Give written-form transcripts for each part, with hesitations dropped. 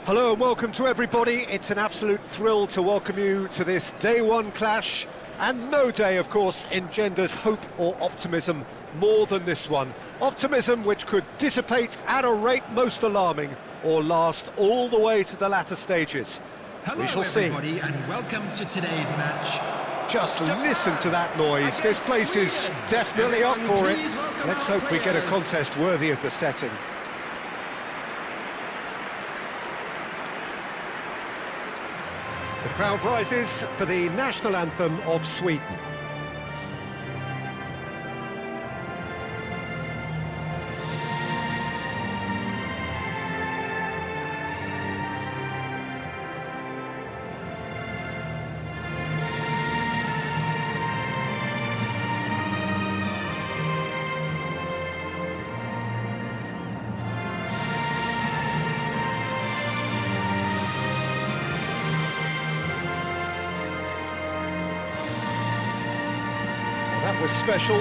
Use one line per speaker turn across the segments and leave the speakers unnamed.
Hello and welcome to everybody. It's an absolute thrill to welcome you to this day one clash, and no day, of course, engenders hope or optimism more than this one. Optimism which could dissipate at a rate most alarming or last all the way to the latter stages.
Hello,
we shall see.
Everybody, and welcome to today's match.
Just listen to that noise. This place is definitely up for it. Let's hope we get a contest worthy of the setting. The crowd rises for the national anthem of Sweden. That was special.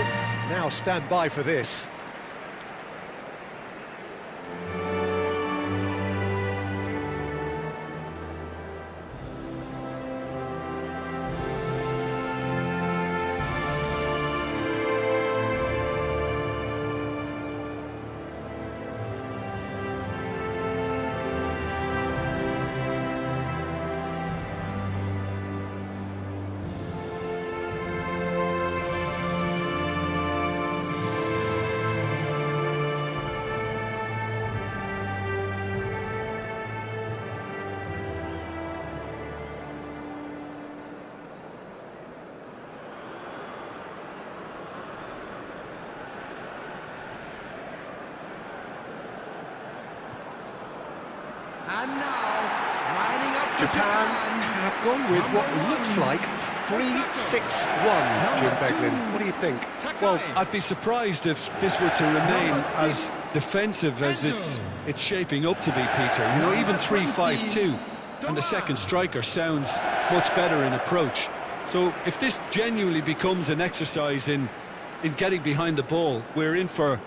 Now stand by for this.
And now, lining up
Japan have gone with what looks like 3-6-1, Jim Beglin. What do you think?
Well, I'd be surprised if this were to remain as defensive as it's shaping up to be, Peter. You know, even 3-5-2 and the second striker sounds much better in approach. So if this genuinely becomes an exercise in getting behind the ball, we're in for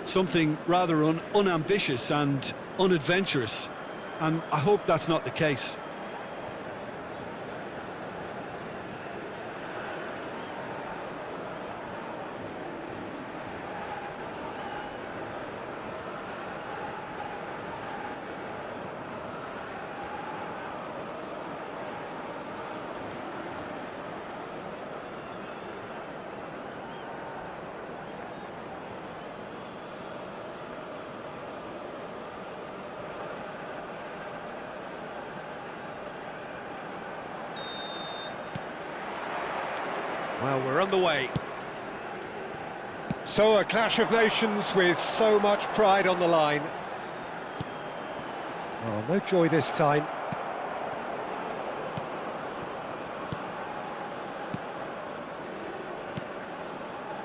something rather unambitious and unadventurous. And I hope that's not the case.
Well, we're on the way. So a clash of nations with so much pride on the line. Oh, no joy this time.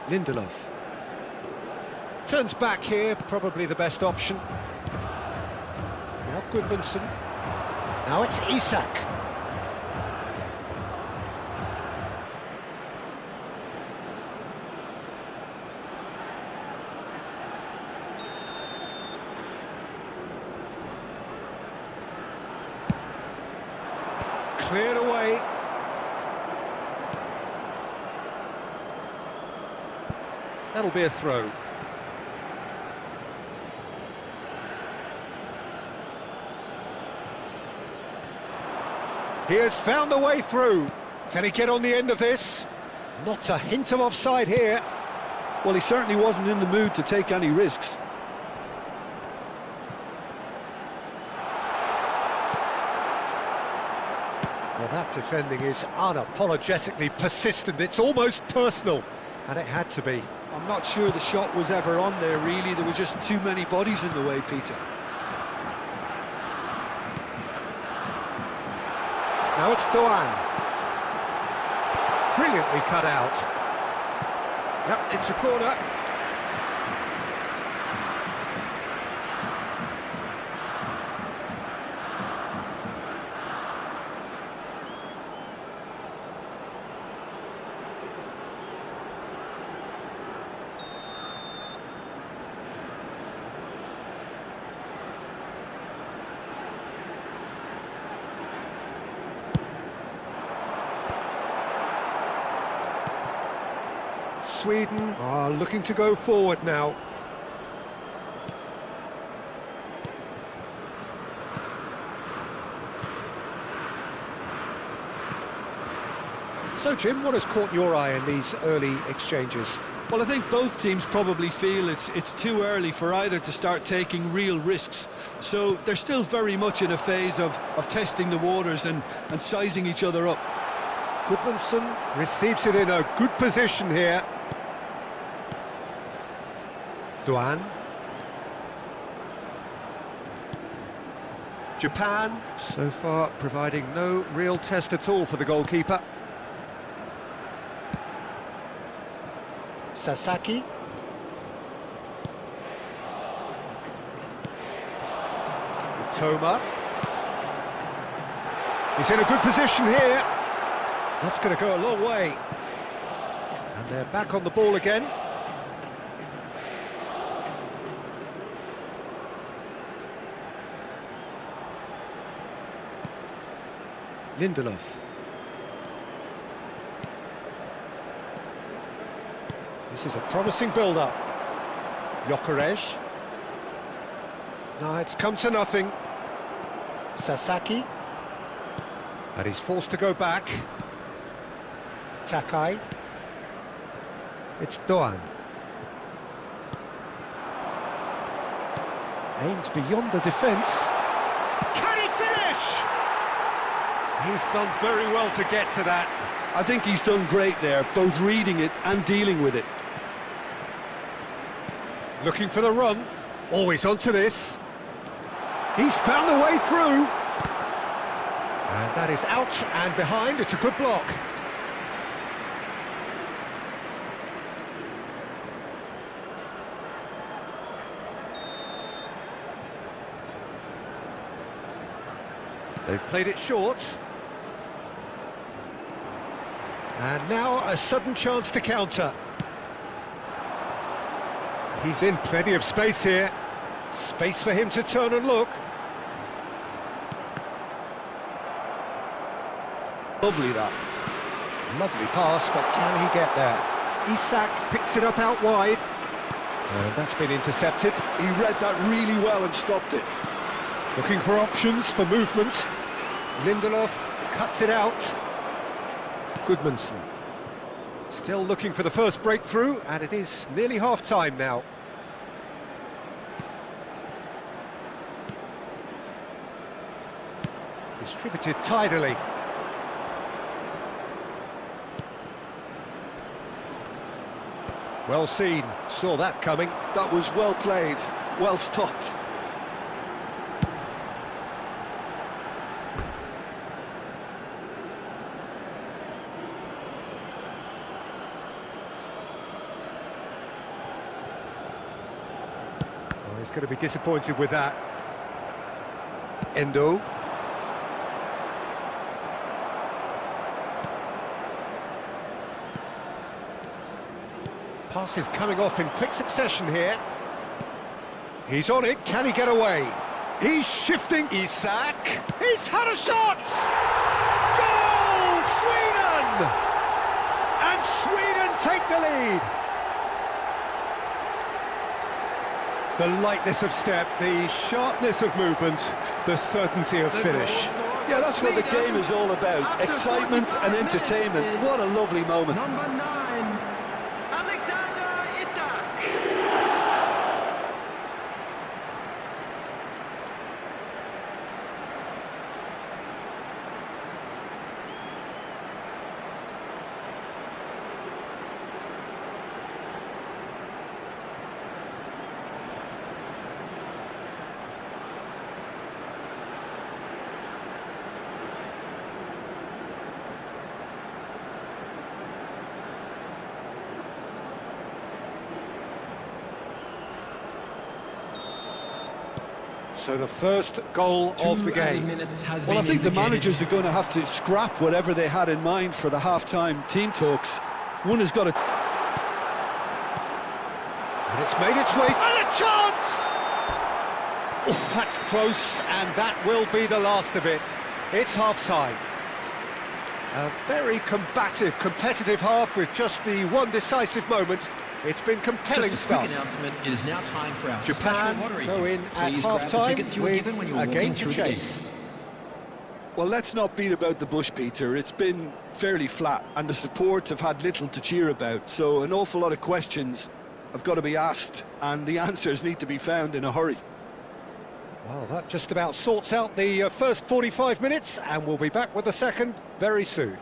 Lindelof. Turns back here, probably the best option. Now Goodmanson. Now it's Isak. Cleared away. That'll be a throw. He has found the way through. Can he get on the end of this? Not a hint of offside here.
Well, he certainly wasn't in the mood to take any risks.
Well, that defending is unapologetically persistent. It's almost personal, and it had to be.
I'm not sure the shot was ever on there, really. There were just too many bodies in the way, Peter.
Now it's Doan. Brilliantly cut out. Yep, it's a corner. Sweden are looking to go forward now. So, Jim, what has caught your eye in these early exchanges?
Well, I think both teams probably feel it's too early for either to start taking real risks. So they're still very much in a phase of testing the waters and sizing each other up.
Goodmanson receives it in a good position here. Duan. Japan, so far, providing no real test at all for the goalkeeper. Sasaki. Toma. He's in a good position here. That's going to go a long way. And they're back on the ball again. Lindelof. This is a promising build-up. Gyökeres. No, it's come to nothing. Sasaki. And he's forced to go back. Takai. It's Doan. Aims beyond the defence. Can he finish? He's done very well to get to that.
I think he's done great there, both reading it and dealing with it.
Looking for the run. Always onto this. He's found the way through. And that is out and behind. It's a good block. They've played it short. And now a sudden chance to counter. He's in plenty of space here. Space for him to turn and look.
Lovely that.
Lovely pass, but can he get there? Isak picks it up out wide. And that's been intercepted.
He read that really well and stopped it.
Looking for options for movement. Lindelof cuts it out. Goodmanson. Still looking for the first breakthrough, and it is nearly half-time now. Distributed tidily. Well seen, saw that coming.
That was well played, well stopped.
Oh, he's going to be disappointed with that. Endo. Passes coming off in quick succession here. He's on it, can he get away? He's shifting, Isak! He's had a shot! Goal! Sweden! And Sweden take the lead! The lightness of step, the sharpness of movement, the certainty of finish.
Yeah, that's what the game is all about. Excitement and entertainment. What a lovely moment.
Number 9.
So the first goal of the game.
Well, I think the managers are going to have to scrap whatever they had in mind for the half-time team talks. One has got to...
And it's made its way... And a chance! Oh, that's close, and that will be the last of it. It's half-time. A very combative, competitive half with just the one decisive moment. It's been compelling
Just a quick
stuff.
announcement, it is now time for our
Japan
special lottery.
go in at
Please grab the
half-time
tickets you were
with
given when you were
a game
walking
to
through the
chase.
gates.
Well, let's not beat about the bush, Peter. It's been fairly flat, and the support have had little to cheer about. So an awful lot of questions have got to be asked, and the answers need to be found in a hurry.
Well, that just about sorts out the first 45 minutes, and we'll be back with the second very soon.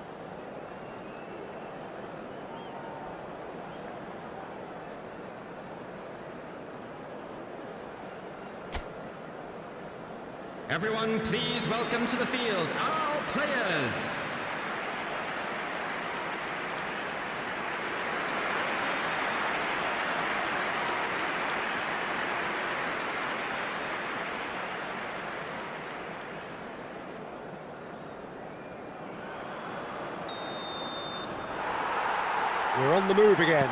Everyone, please welcome to the field our players.
We're on the move again.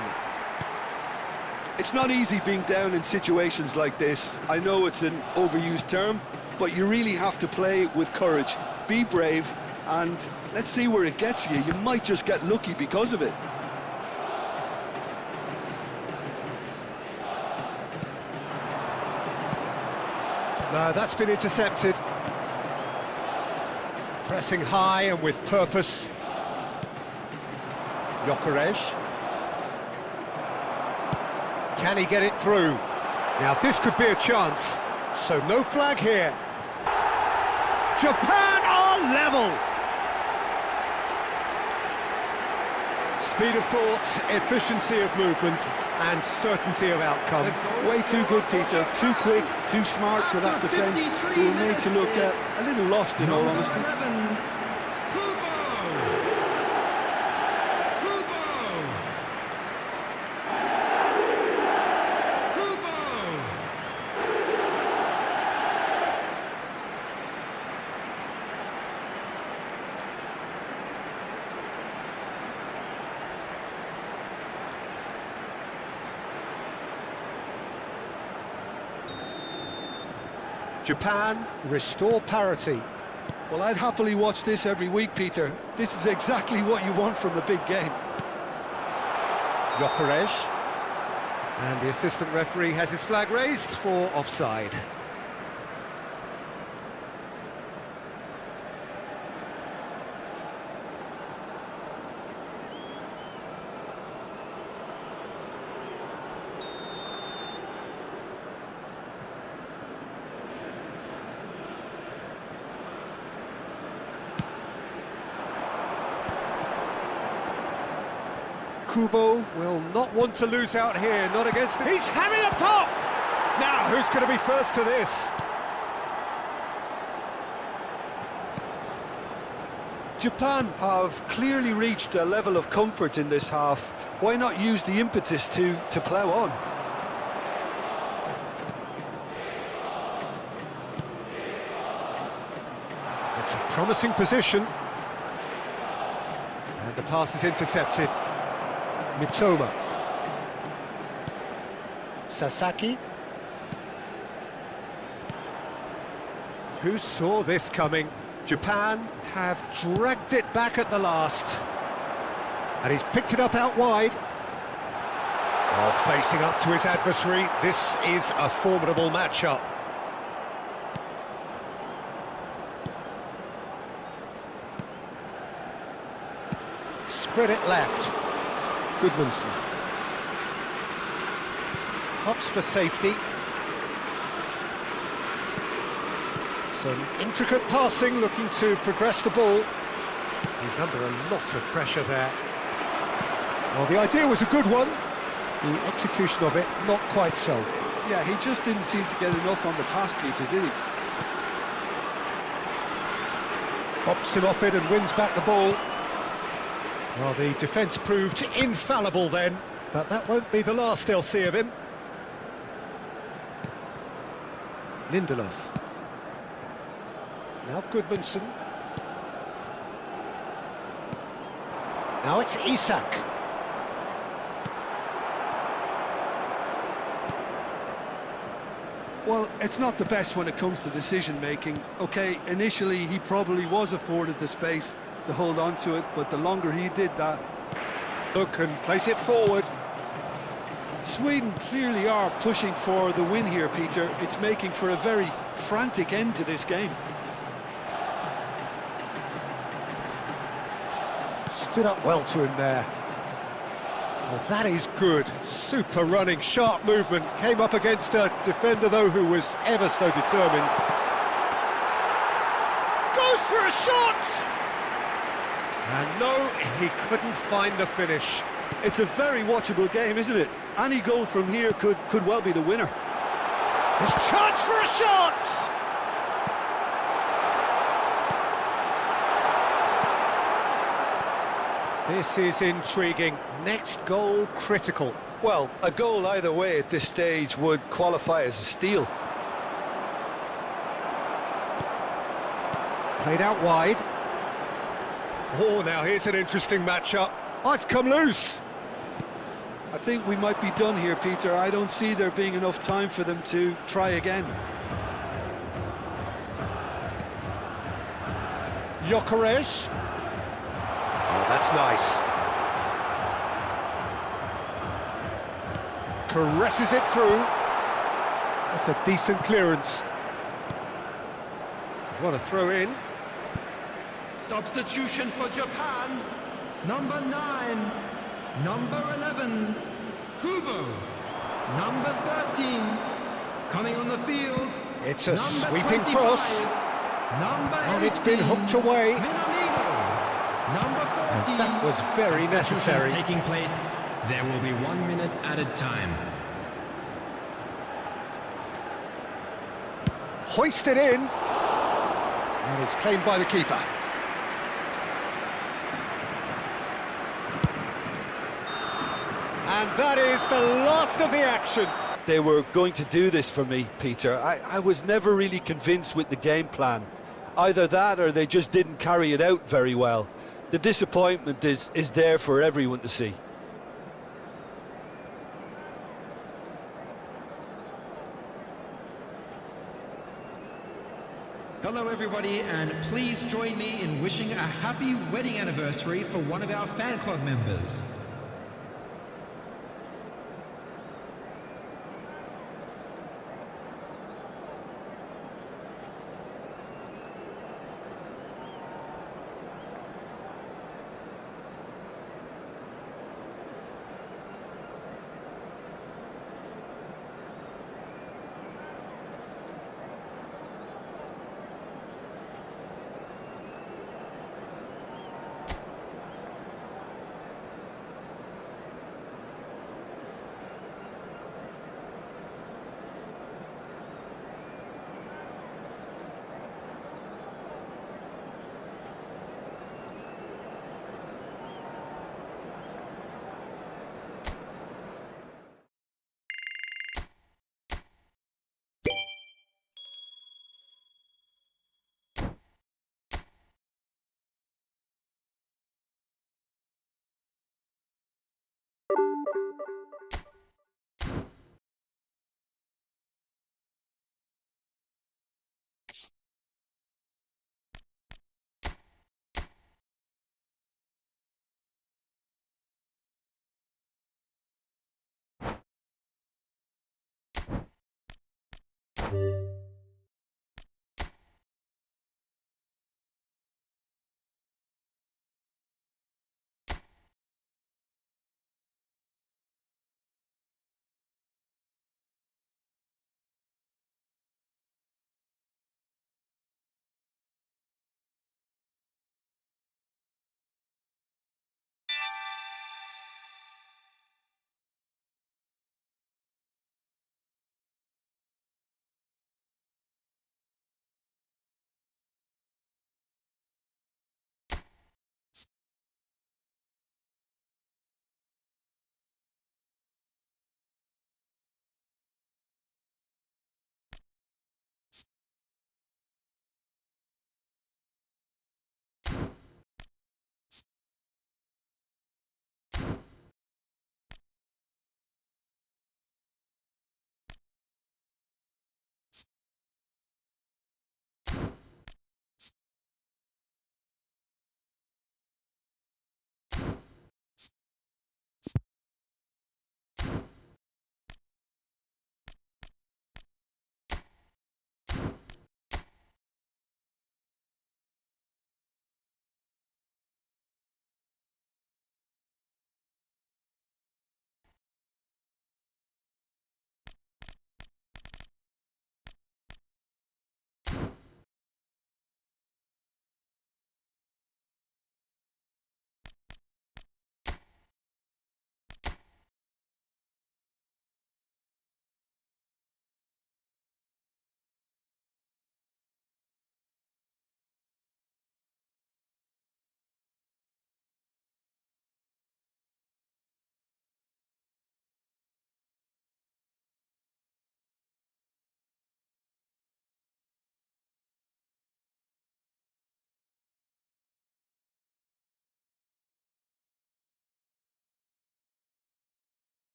It's not easy being down in situations like this. I know it's an overused term, but you really have to play with courage. Be brave, and let's see where it gets you. You might just get lucky because of it.
No, that's been intercepted. Pressing high and with purpose. Gyökeres. Can he get it through? Now this could be a chance. So no flag here. Japan are level. Speed of thought, efficiency of movement, and certainty of outcome.
Way too good, Peter. Too quick, too smart for that defence. We were made to look a little lost, in all honesty.
11,
Japan restore parity.
Well, I'd happily watch this every week, Peter. This is exactly what you want from a big game.
Gyökeres. And the assistant referee has his flag raised for offside. Kubo will not want to lose out here, not against the... He's having a pop! Now, who's going to be first to this?
Japan have clearly reached a level of comfort in this half. Why not use the impetus to plough on?
It's a promising position. And the pass is intercepted. Mitoma. Sasaki. Who saw this coming? Japan have dragged it back at the last. And he's picked it up out wide. Oh, facing up to his adversary. This is a formidable matchup. Spread it left. Goodmanson. Hops for safety. Some intricate passing, looking to progress the ball. He's under a lot of pressure there. Well, the idea was a good one. The execution of it, not quite so.
Yeah, he just didn't seem to get enough on the pass, Peter, did he?
Bops him off it and wins back the ball. Well, the defence proved infallible then, but that won't be the last they'll see of him. Lindelof. Now Goodmanson. Now it's Isak.
Well, it's not the best when it comes to decision-making. OK, initially he probably was afforded the space, to hold on to it, but the longer he did that...
Look and place it forward.
Sweden clearly are pushing for the win here, Peter. It's making for a very frantic end to this game.
Stood up well to him there. Well, that is good. Super running, sharp movement. Came up against a defender, though, who was ever so determined. Goes for a shot! And no, he couldn't find the finish.
It's a very watchable game, isn't it? Any goal from here could well be the winner.
There's chance for a shot! This is intriguing. Next goal critical.
Well, a goal either way at this stage would qualify as a steal.
Played out wide. Oh, now here's an interesting matchup. Oh, it's come loose.
I think we might be done here, Peter. I don't see there being enough time for them to try again.
Gyökeres. Oh, that's nice. Caresses it through. That's a decent clearance. What a throw in.
Substitution for Japan. Number 9. Number 11. Kubo. Number 13. Coming on the field.
It's a
number
sweeping
25,
cross.
Number 18,
And it's been hooked away.
Minamino. Number 14.
And that was very necessary.
Taking place. There will be 1 minute added time.
Hoisted in. And it's claimed by the keeper. And that is the last of the action.
They were going to do this for me, Peter. I was never really convinced with the game plan. Either that or they just didn't carry it out very well. The disappointment is there for everyone to see.
Hello everybody, and please join me in wishing a happy wedding anniversary for one of our fan club members.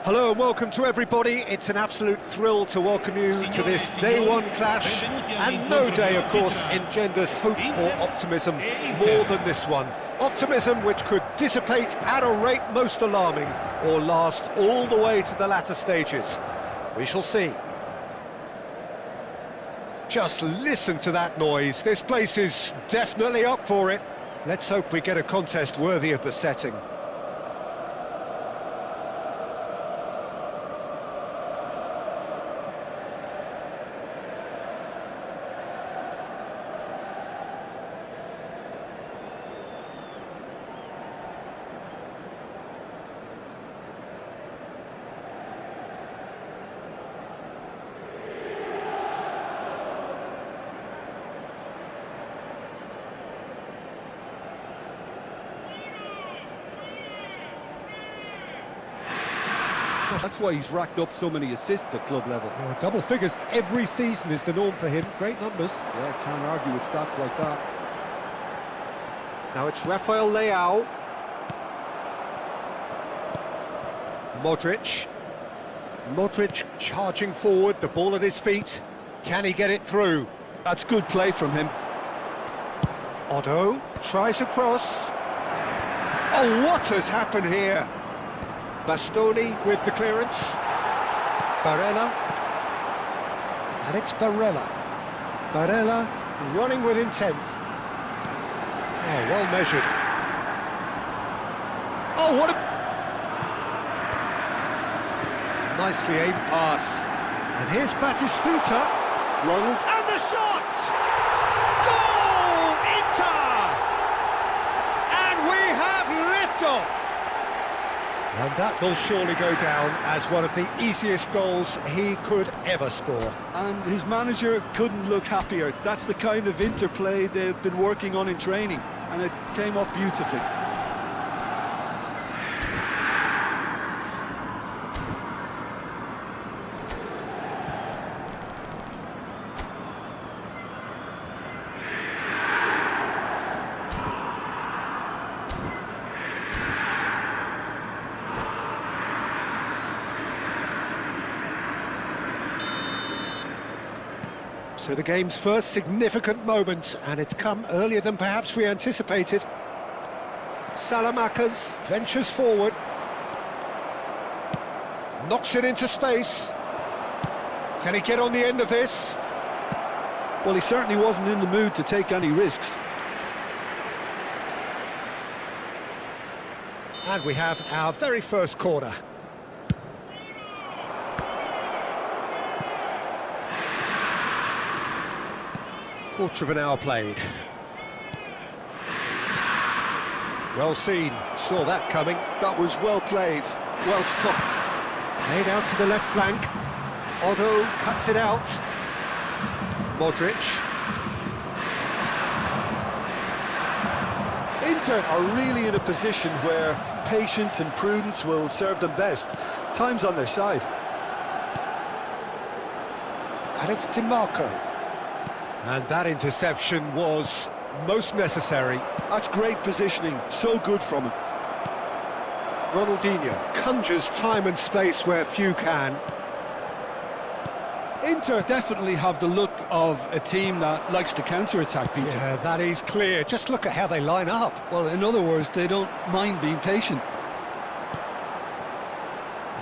Hello and welcome to everybody. It's an absolute thrill to welcome you to this day one clash, and no day, of course, engenders hope or optimism more than this one. Optimism which could dissipate at a rate most alarming or last all the way to the latter stages. We shall see. Just listen to that noise. This place is definitely up for it. Let's hope we get a contest worthy of the setting.
That's why he's racked up so many assists at club level.
Yeah, double figures every season is the norm for him. Great numbers.
Yeah, can't argue with stats like that.
Now it's Rafael Leao. Modric. Modric charging forward, the ball at his feet. Can he get it through?
That's good play from him.
Otto tries a cross. Oh, what has happened here? Bastoni with the clearance. Barella. And it's Barella. Barella running with intent. Oh, well measured. Oh, what a... Nicely aimed pass. And here's Batistuta. Ronald. And the shot! Goal! Inter! And we have liftoff! And that will surely go down as one of the easiest goals he could ever score.
And his manager couldn't look happier. That's the kind of interplay they've been working on in training, and it came off beautifully.
So the game's first significant moment, and it's come earlier than perhaps we anticipated. Salamakers ventures forward. Knocks it into space. Can he get on the end of this?
Well, he certainly wasn't in the mood to take any risks.
And we have our very first corner. Quarter of an hour played. Well seen, saw that coming.
That was well played, well stopped.
Played out to the left flank. Otto cuts it out. Modric.
Inter are really in a position where patience and prudence will serve them best. Time's on their side.
And it's DiMarco. And that interception was most necessary.
That's great positioning, so good from him.
Ronaldinho conjures time and space where few can.
Inter definitely have the look of a team that likes to counter-attack, Peter.
Yeah, that is clear. Just look at how they line up.
Well, in other words, they don't mind being patient.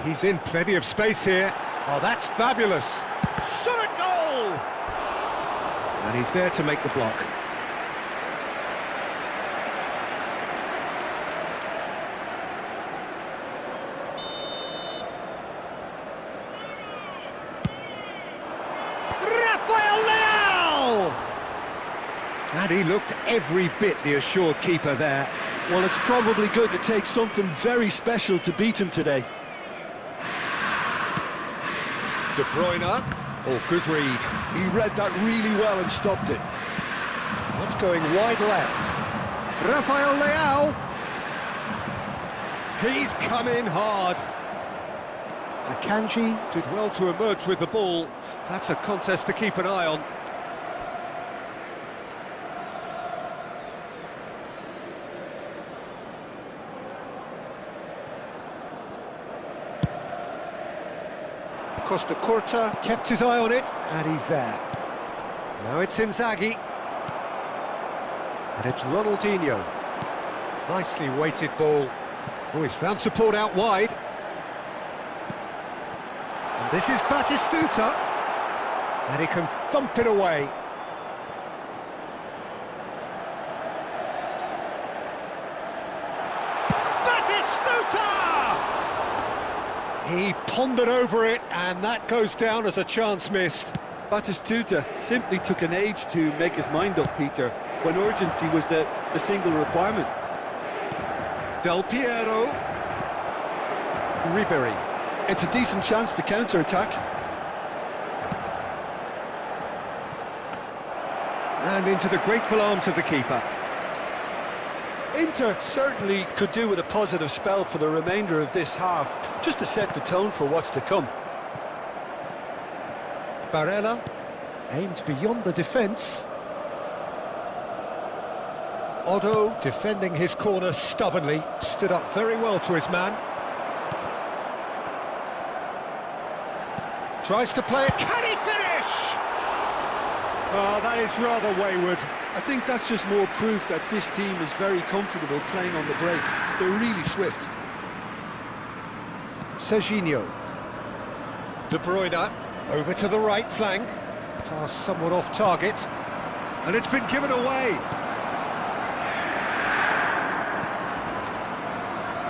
He's in plenty of space here. Oh, that's fabulous. Shot a goal! And he's there to make the block. Rafael Leao! And he looked every bit the assured keeper there.
Well, it's probably going to take something very special to beat him today.
De Bruyne. Oh, good read.
He read that really well and stopped it.
That's going wide left. Rafael Leao. He's come in hard. Akanji did well to emerge with the ball. That's a contest to keep an eye on. Costa Curta kept his eye on it, and he's there. Now it's Inzaghi. And it's Ronaldinho. Nicely weighted ball. Oh, he's found support out wide. And this is Batistuta. And he can thump it away. He pondered over it, and that goes down as a chance missed.
Batistuta simply took an age to make his mind up, Peter, when urgency was the single requirement.
Del Piero. Ribery.
It's a decent chance to counter-attack.
And into the grateful arms of the keeper.
Inter certainly could do with a positive spell for the remainder of this half, just to set the tone for what's to come.
Barella aimed beyond the defence. Otto, defending his corner stubbornly, stood up very well to his man. Tries to play it, can he finish? Oh, that is rather wayward.
I think that's just more proof that this team is very comfortable playing on the break. They're really swift.
Serginho. De Bruyne, over to the right flank. Pass somewhat off target. And it's been given away.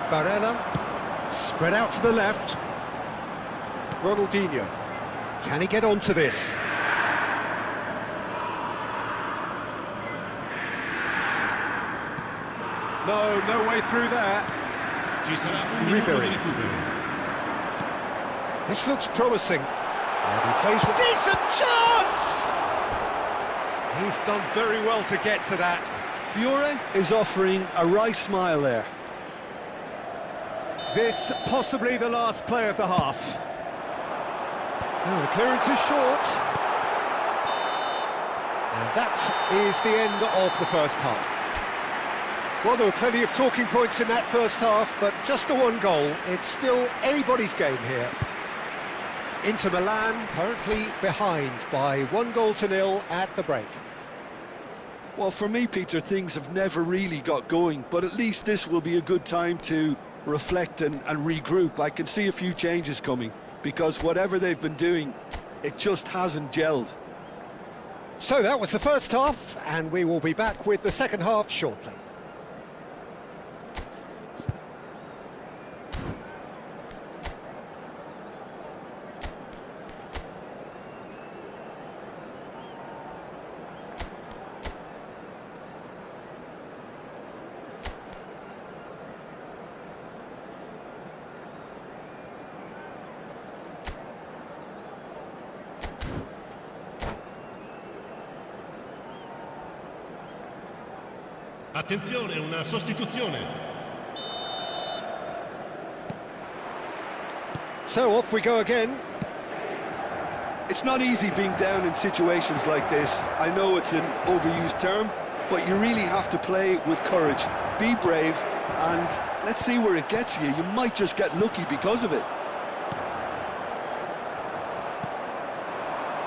Barella, spread out to the left. Ronaldinho. Can he get onto this? No way through there. Ribery. This looks promising. And he plays with decent chance! He's done very well to get to that.
Fiore is offering a wry smile there.
This possibly the last play of the half. Oh, the clearance is short. And that is the end of the first half. Well, there were plenty of talking points in that first half, but just the one goal. It's still anybody's game here. Inter Milan currently behind by 1-0 at the break.
Well, for me, Peter, things have never really got going, but at least this will be a good time to reflect and regroup. I can see a few changes coming, because whatever they've been doing, it just hasn't gelled.
So that was the first half, and we will be back with the second half shortly.
Attenzione, una sostituzione.
So off we go again.
It's not easy being down in situations like this. I know it's an overused term, but you really have to play with courage. Be brave, and let's see where it gets you. You might just get lucky because of it.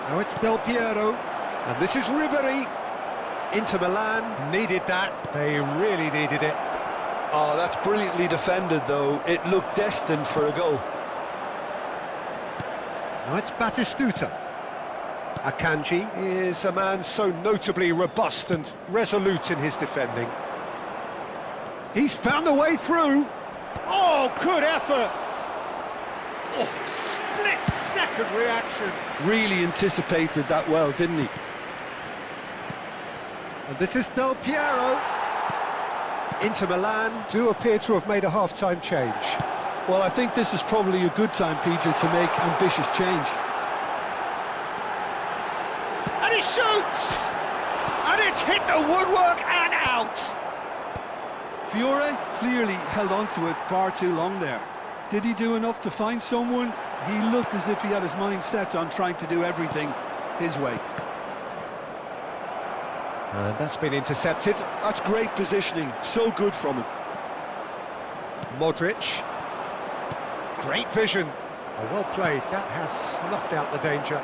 Now it's Del Piero, and this is Ribery. Inter Milan needed that, they really needed it.
Oh, that's brilliantly defended, though. It looked destined for a goal.
Now it's Batistuta. Akanji is a man so notably robust and resolute in his defending. He's found a way through. Oh, good effort. Oh, split-second reaction.
Really anticipated that well, didn't he?
And this is Del Piero. Inter Milan do appear to have made a half-time change.
Well, I think this is probably a good time, Peter, to make ambitious change.
And he shoots! And it's hit the woodwork and out!
Fiore clearly held on to it far too long there. Did he do enough to find someone? He looked as if he had his mind set on trying to do everything his way.
And that's been intercepted.
That's great positioning, so good from him.
Modric. Great vision. Oh, well played, that has snuffed out the danger.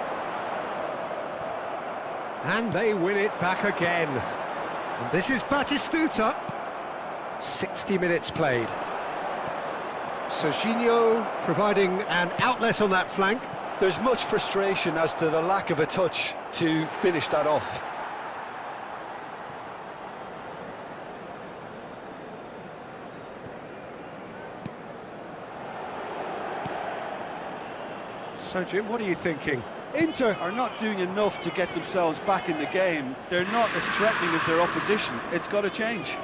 And they win it back again. And this is Batistuta. 60 minutes played. Serginho providing an outlet on that flank.
There's much frustration as to the lack of a touch to finish that off.
So, Jim, what are you thinking?
Inter are not doing enough to get themselves back in the game. They're not as threatening as their opposition. It's got to change.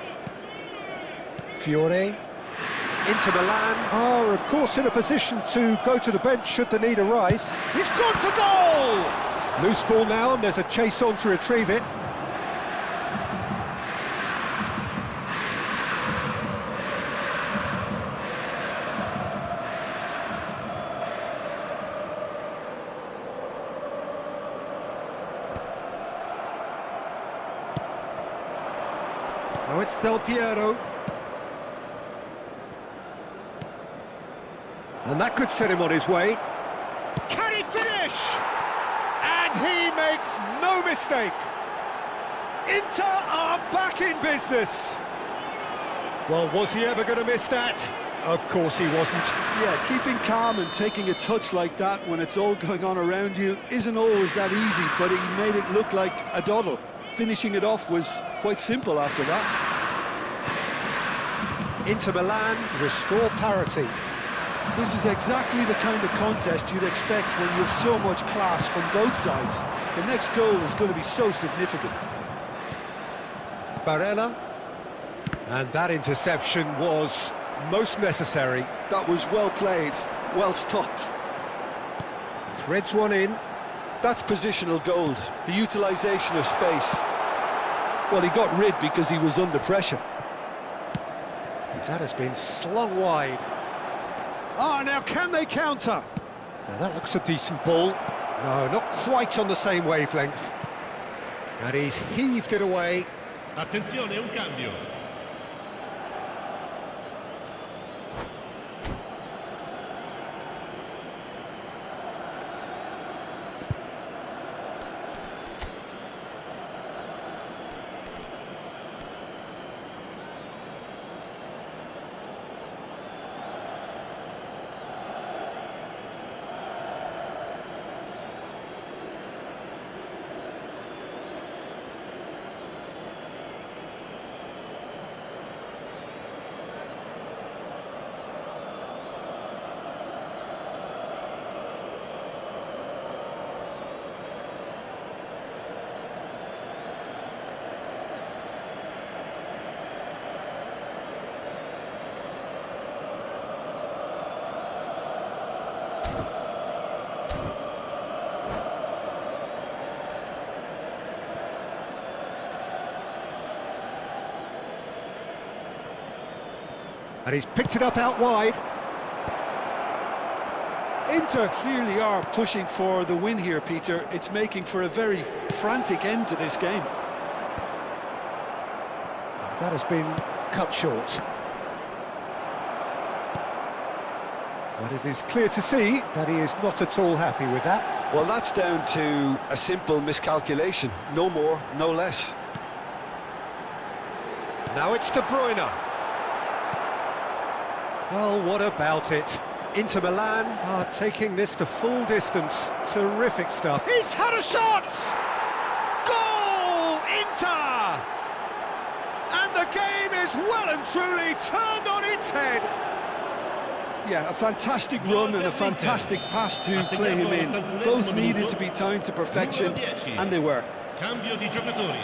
Fiore. Inter Milan are, of course, in a position to go to the bench should the need arise. He's gone for goal! Loose ball now, and there's a chase on to retrieve it. Now it's Del Piero. And that could set him on his way. Can he finish? And he makes no mistake. Inter are back in business. Well, was he ever going to miss that? Of course he wasn't.
Yeah, keeping calm and taking a touch like that when it's all going on around you isn't always that easy, but he made it look like a doddle. Finishing it off was quite simple after that.
Inter Milan restore parity.
This is exactly the kind of contest you'd expect when you have so much class from both sides. The next goal is going to be so significant.
Barella. And that interception was most necessary.
That was well played, well stopped.
Threads one in.
That's positional gold, the utilisation of space. Well, he got rid because he was under pressure.
That has been slung wide. Ah, now can they counter? Now that looks a decent ball. No, not quite on the same wavelength. And he's heaved it away.
Attenzione, un cambio.
And he's picked it up out wide.
Inter clearly are pushing for the win here, Peter. It's making for a very frantic end to this game.
That has been cut short. But it is clear to see that he is not at all happy with that.
Well, that's down to a simple miscalculation. No more, no less.
Now it's De Bruyne. Well, what about it? Inter Milan are taking this to full distance. Terrific stuff. He's had a shot! Goal! Inter! And the game is well and truly turned on its head.
Yeah, a fantastic run and a fantastic pass to play him in. Both needed to be timed to perfection, and they were.
Cambio di giocatori.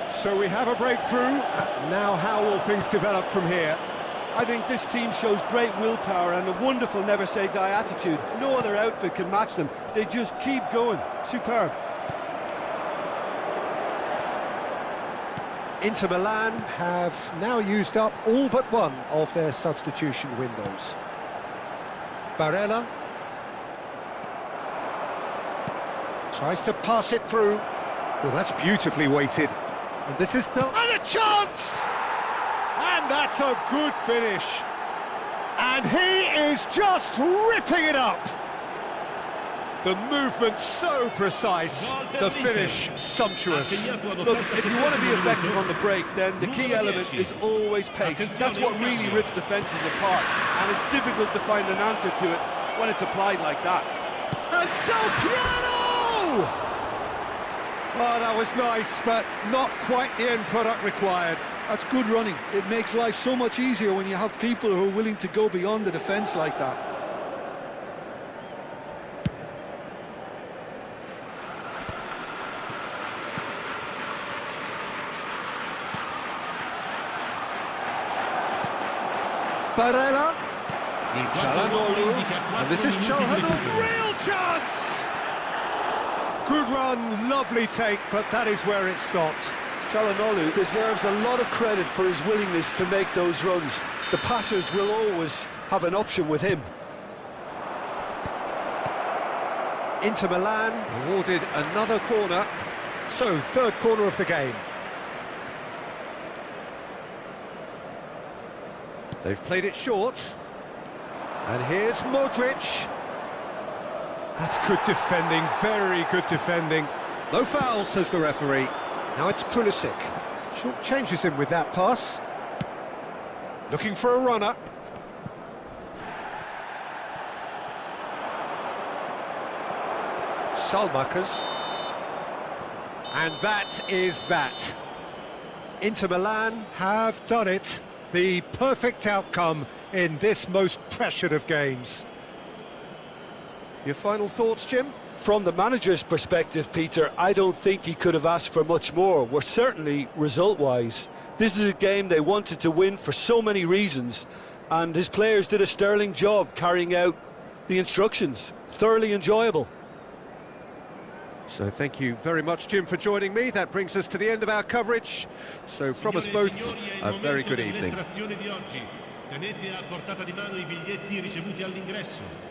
So we have a breakthrough. Now how will things develop from here?
I think this team shows great willpower and a wonderful never-say-die attitude. No other outfit can match them. They just keep going. Superb.
Inter Milan have now used up all but one of their substitution windows. Barella tries to pass it through. Well, that's beautifully weighted. And this is the... And a chance! And that's a good finish. And he is just ripping it up. The movement so precise, the finish sumptuous.
Look, if you want to be effective on the break, then the key element is always pace. That's what really rips defences apart, and it's difficult to find an answer to it when it's applied like that.
And Del Piano! Oh, that was nice, but not quite the end product required.
That's good running. It makes life so much easier when you have people who are willing to go beyond the defence like that.
Barella, Çalhanoğlu, and this is Çalhanoğlu, real chance! Good run, lovely take, but that is where it stopped.
Çalhanoğlu deserves a lot of credit for his willingness to make those runs. The passers will always have an option with him.
Inter Milan awarded another corner, so third corner of the game. They've played it short, and here's Modric. That's good defending, very good defending. No foul, says the referee. Now it's Pulisic. Short changes him with that pass. Looking for a runner. Salmakers. And that is that. Inter Milan have done it. The perfect outcome in this most pressured of games. Your final thoughts, Jim?
From the manager's perspective, Peter, I don't think he could have asked for much more. We're certainly result-wise. This is a game they wanted to win for so many reasons, and his players did a sterling job carrying out the instructions. Thoroughly enjoyable.
So thank you very much, Jim, for joining me. That brings us to the end of our coverage. So from us both, a very good evening.
Tenete a portata di mano I biglietti ricevuti all'ingresso.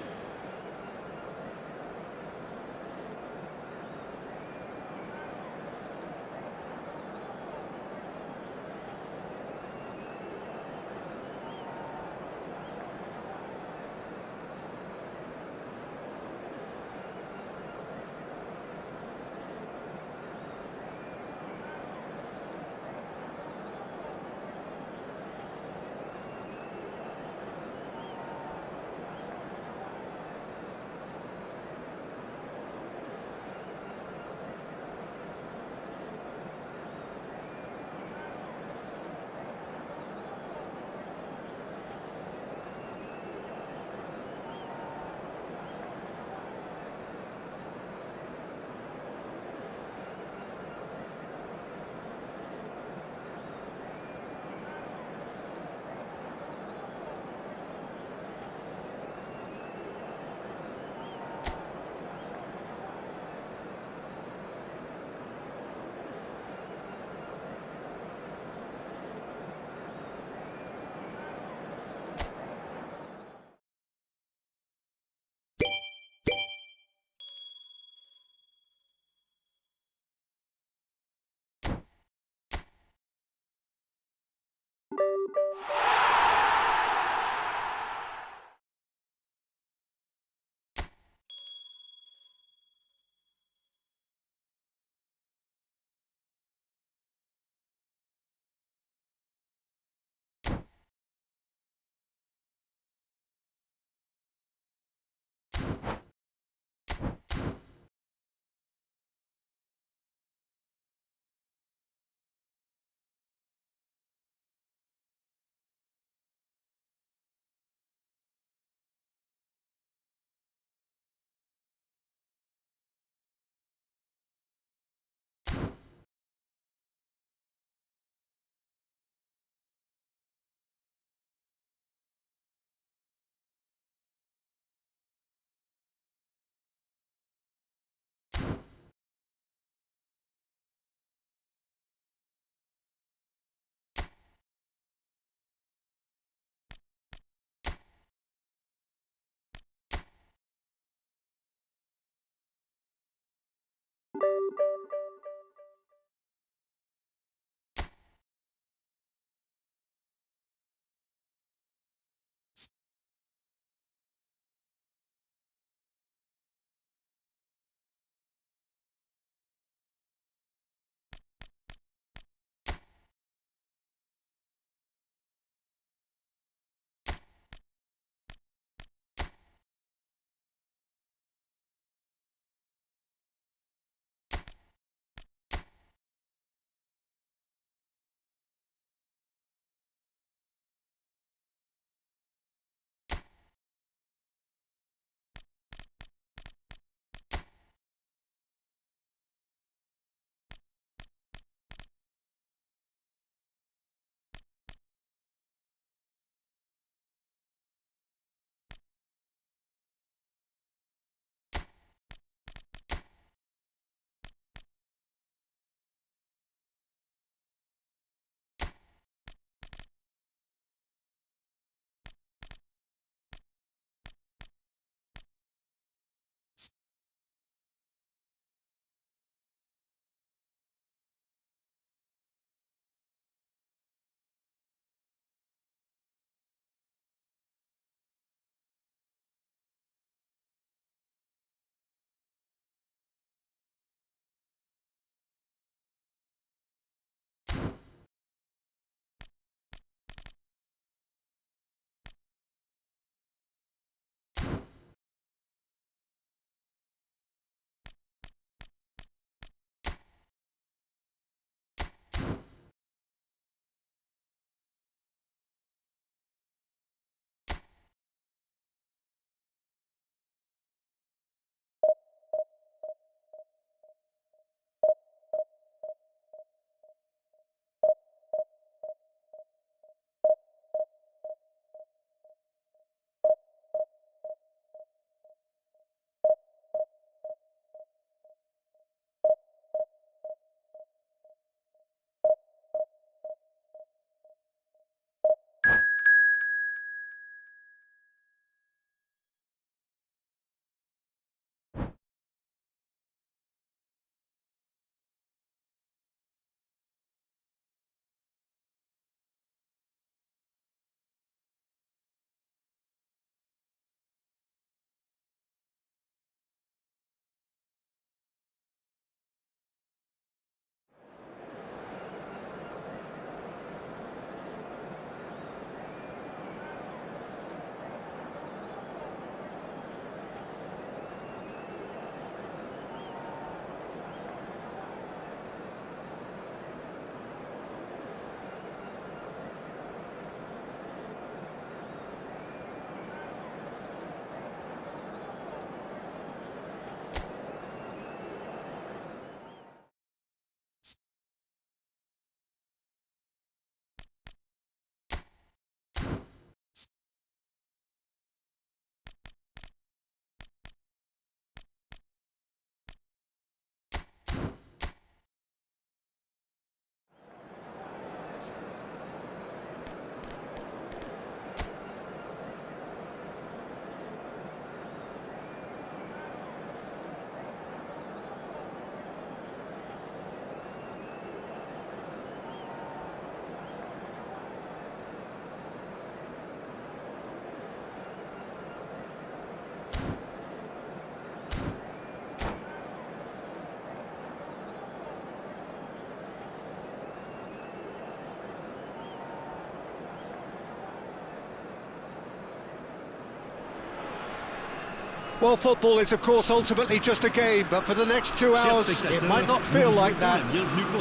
Well, football is, of course, ultimately just a game, but for the next 2 hours, it might not feel like that.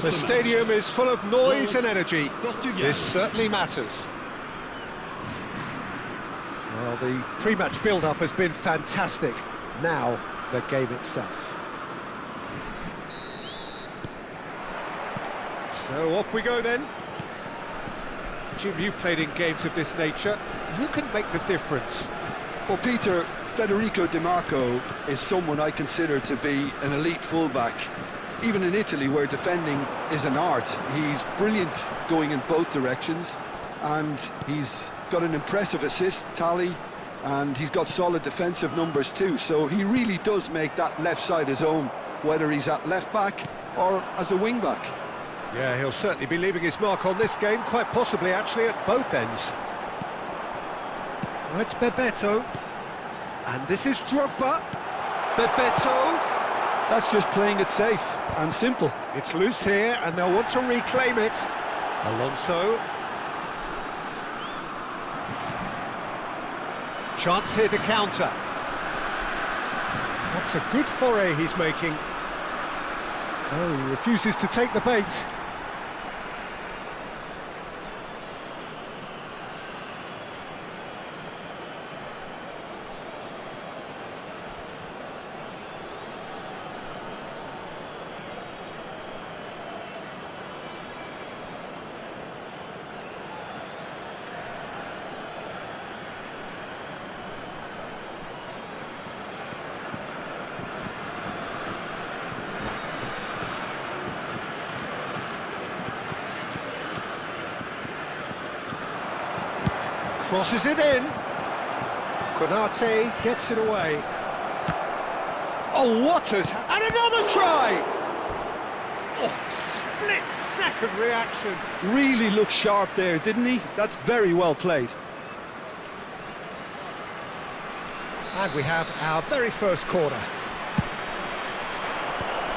The stadium is full of noise and energy. This certainly matters. Well, the pre-match build-up has been fantastic. Now, the game itself. So, off we go then. Jim, you've played in games of this nature. Who can make the difference?
Well, Peter, Federico Di Marco is someone I consider to be an elite fullback. Even in Italy, where defending is an art, he's brilliant going in both directions, and he's got an impressive assist tally, and he's got solid defensive numbers too, so he really does make that left side his own, whether he's at left back or as a wing back.
Yeah, he'll certainly be leaving his mark on this game, quite possibly actually at both ends. Oh, it's Bebeto. And this is Drogba. Bebeto.
That's just playing it safe and simple.
It's loose here, and they'll want to reclaim it. Alonso. Chance here to counter. That's a good foray he's making. Oh, he refuses to take the bait. Crosses it in. Konate gets it away. Oh, what has... And another try! Oh, split-second reaction.
Really looked sharp there, didn't he? That's very well played.
And we have our very first corner.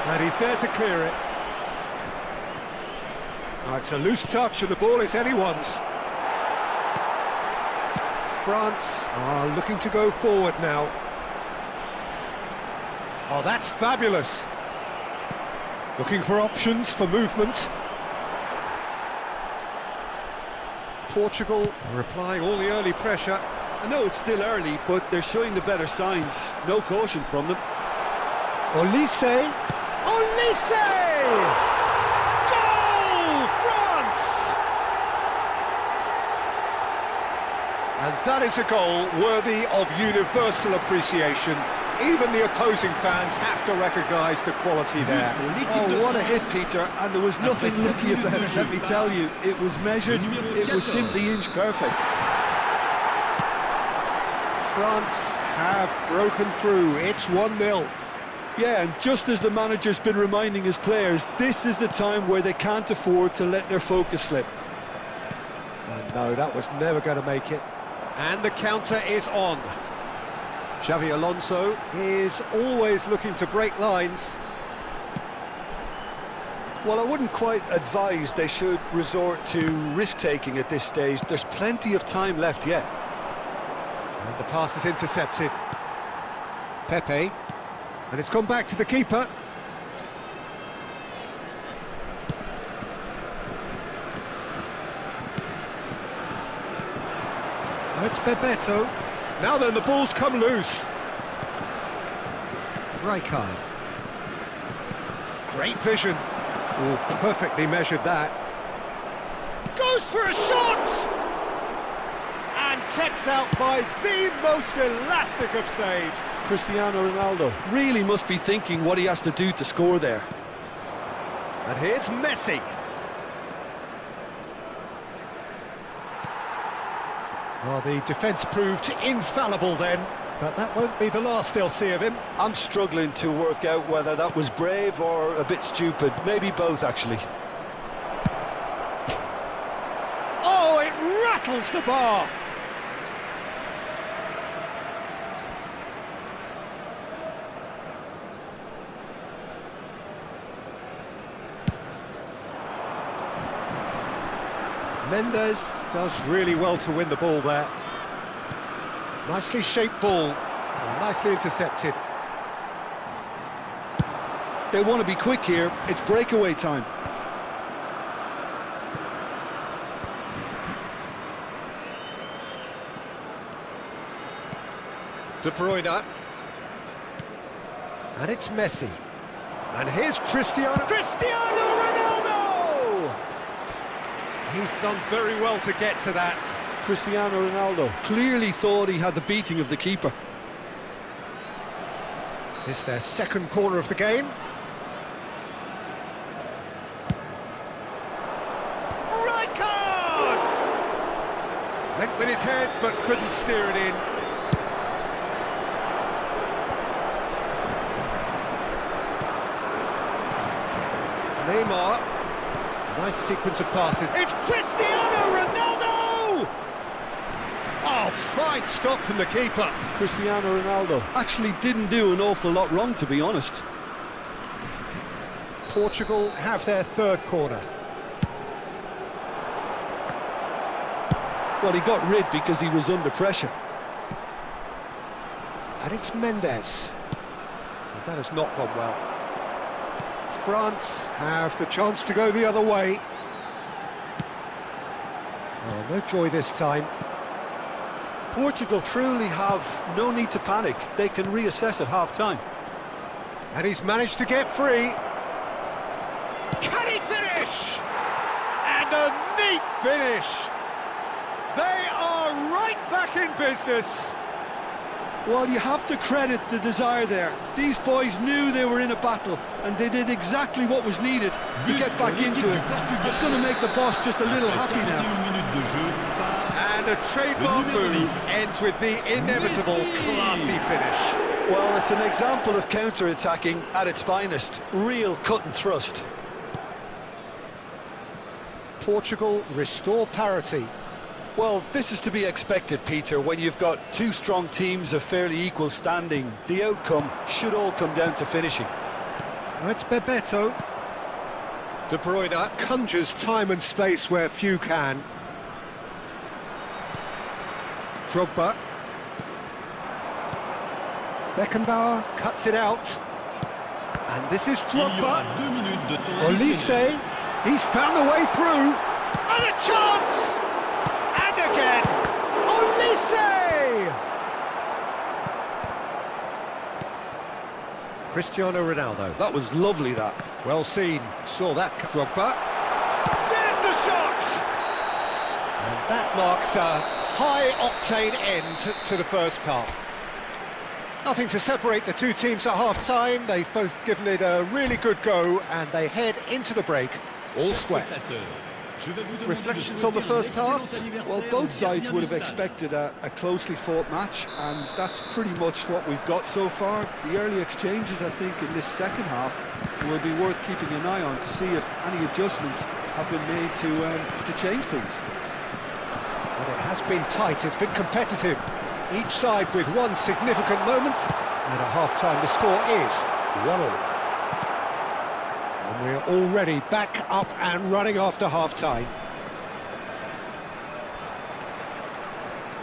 And he's there to clear it. Oh, it's a loose touch and the ball is anyone's. France are looking to go forward now. Oh, that's fabulous. Looking for options for movement. Portugal are applying all the early pressure.
I know it's still early, but they're showing the better signs. No caution from them.
Olise! Olise! Goal! France! And that is a goal worthy of universal appreciation. Even the opposing fans have to recognise the quality there.
Oh, what a hit, Peter, and there was nothing lucky about it, let me tell you. It was measured, it was simply inch perfect.
France have broken through, it's 1-0.
Yeah, and just as the manager's been reminding his players, this is the time where they can't afford to let their focus slip.
And no, that was never going to make it. And the counter is on. Xavi Alonso is always looking to break lines.
Well, I wouldn't quite advise they should resort to risk-taking at this stage. There's plenty of time left yet.
And the pass is intercepted. Pepe. And it's gone back to the keeper. It's Bebeto. Now then, the ball's come loose. Rijkaard. Great vision. Oh, perfectly measured that. Goes for a shot! And kept out by the most elastic of saves.
Cristiano Ronaldo really must be thinking what he has to do to score there.
And here's Messi. Well, the defence proved infallible then, but that won't be the last they'll see of him.
I'm struggling to work out whether that was brave or a bit stupid. Maybe both, actually.
Oh, it rattles the bar! Mendes does really well to win the ball there. Nicely shaped ball. Oh, nicely intercepted.
They want to be quick here. It's breakaway time.
De Bruyne. And it's Messi. And here's Cristiano Ronaldo! He's done very well to get to that.
Cristiano Ronaldo clearly thought he had the beating of the keeper.
It's their second corner of the game. Right card! Went with his head, but couldn't steer it in. Neymar. Nice sequence of passes. It's Cristiano Ronaldo! Oh, fine stop from the keeper.
Cristiano Ronaldo actually didn't do an awful lot wrong, to be honest.
Portugal have their third corner.
Well, he got rid because he was under pressure.
And it's Mendes. Well, that has not gone well. France have the chance to go the other way. Oh, no joy this time.
Portugal truly have no need to panic. They can reassess at half-time.
And he's managed to get free. Can he finish? And a neat finish. They are right back in business.
Well, you have to credit the desire there. These boys knew they were in a battle, and they did exactly what was needed to get back into it. That's going to make the boss just a little happy now.
And a trademark move ends with the inevitable classy finish.
Well, it's an example of counter-attacking at its finest. Real cut and thrust.
Portugal restore parity.
Well, this is to be expected, Peter, when you've got two strong teams of fairly equal standing. The outcome should all come down to finishing.
It's Bebeto. De Bruyne conjures time and space where few can. Drogba. Beckenbauer cuts it out. And this is Drogba. Olise. He's found a way through. And a chance! And again, Olise! Cristiano Ronaldo.
That was lovely, that.
Well seen. Saw that. Drogba. There's the shot! And that marks a high-octane end to the first half. Nothing to separate the two teams at half-time. They've both given it a really good go, and they head into the break all square. Reflections on the first half?
Well, both sides would have expected a closely fought match, and that's pretty much what we've got so far. The early exchanges, I think, in this second half will be worth keeping an eye on to see if any adjustments have been made to change things.
But it has been tight, it's been competitive. Each side with one significant moment, and at half-time the score is 1-1. And we're already back up and running after half-time.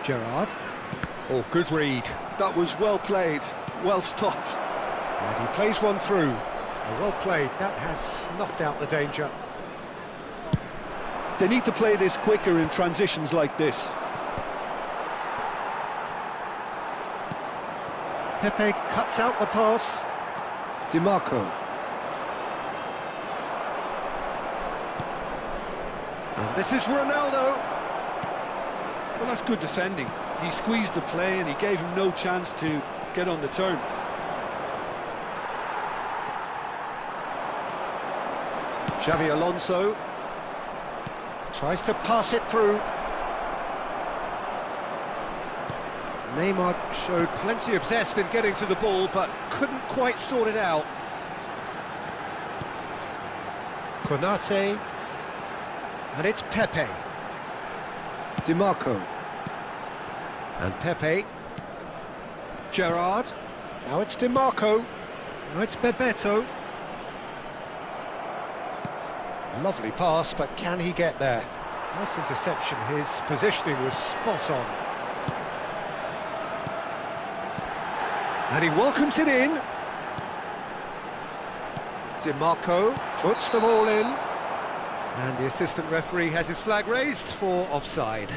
Gerrard. Oh, good read.
That was well played, well stopped.
And he plays one through. Oh, well played, that has snuffed out the danger.
They need to play this quicker in transitions like this.
Pepe cuts out the pass. DiMarco. And this is Ronaldo.
Well, that's good defending. He squeezed the play and he gave him no chance to get on the turn.
Xavi Alonso tries to pass it through. Neymar showed plenty of zest in getting to the ball, but couldn't quite sort it out. Konate. And it's Pepe. DiMarco. And Pepe. Gerrard. Now it's DiMarco. Now it's Bebeto. A lovely pass, but can he get there? Nice interception. His positioning was spot on. And he welcomes it in. DiMarco puts them all in. And the assistant referee has his flag raised for offside.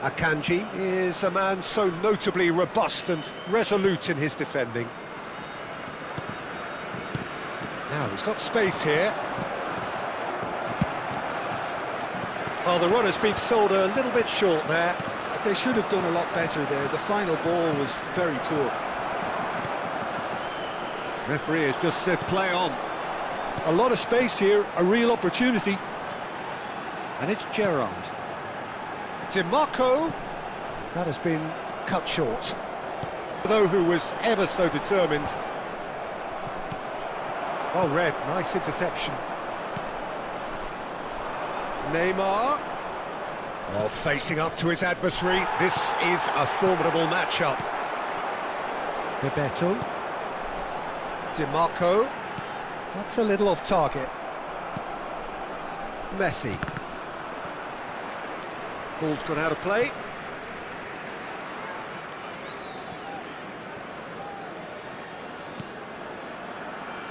Akanji is a man so notably robust and resolute in his defending. Now he's got space here. Well, the runner's been sold a little bit short there.
They should have done a lot better there. The final ball was very poor.
Referee has just said play on.
A lot of space here, a real opportunity.
And it's Gerrard. DiMarco. That has been cut short. Though who was ever so determined. Well read, nice interception. Neymar. Oh, facing up to his adversary. This is a formidable matchup. Bebeto. DiMarco. That's a little off target. Messi. Ball's gone out of play.